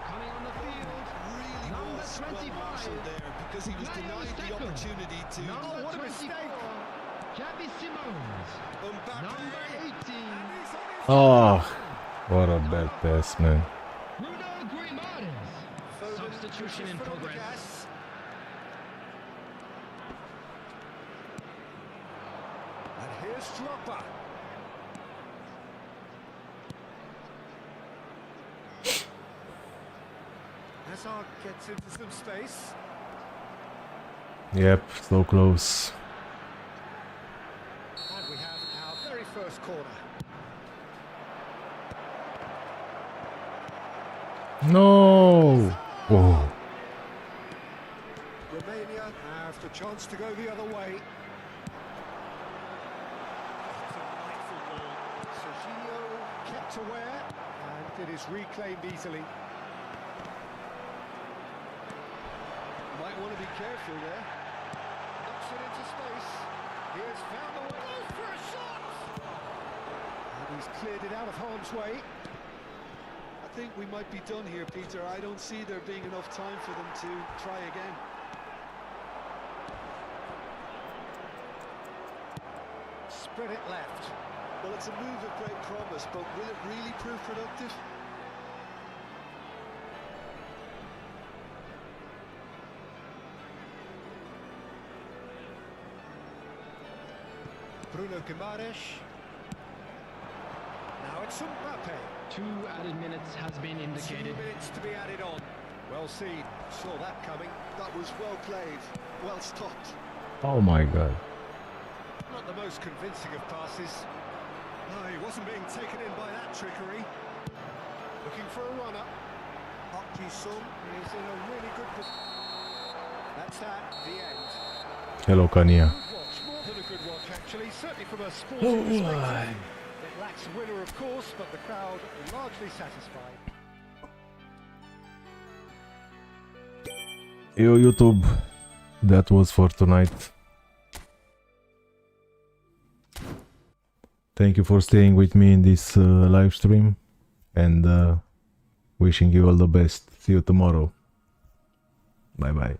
Coming on the field, Really number was well 25, marshaled there because he was Mayo denied the Stecco. opportunity to... Number what a 24, mistake. Javi Simons. Mbappe. Number 18, And he's on his Oh, what a bad pass, man. Bruno Grimaldes. Foden Substitution in pushes foot on the progress. gas. And here's Drogba. Hazard gets into some space. Yep, so close. And we have our very first corner. No! Oh. Romania have the chance to go the other way. Delightful ball. Sergio kept aware, and it is reclaimed easily. Might want to be careful there. Knocks it into space. He has found the way. Goes for a shot! And he's cleared it out of harm's way. I think we might be done here, Peter. I don't see there being enough time for them to try again. Spread it left. Well, it's a move of great promise, but will it really prove productive? Bruno Guimaraes. Now it's Mbappe. 2 added minutes has been 2 indicated. minutes to be added on. Well seen. Saw that coming. That was well played, well stopped. Oh my god. Not the most convincing of passes. No, he wasn't being taken in by that trickery. Looking for a runner. Park Ji-sung is in a really good position. That's that, the end. Hello, Kania. Good watch, more than a good watch actually, certainly from a sporting perspective. It lacks a winner of course, but the crowd largely satisfied. Yo, YouTube, that was for tonight. Thank you for staying with me in this live stream, and wishing you all the best. See you tomorrow. Bye bye.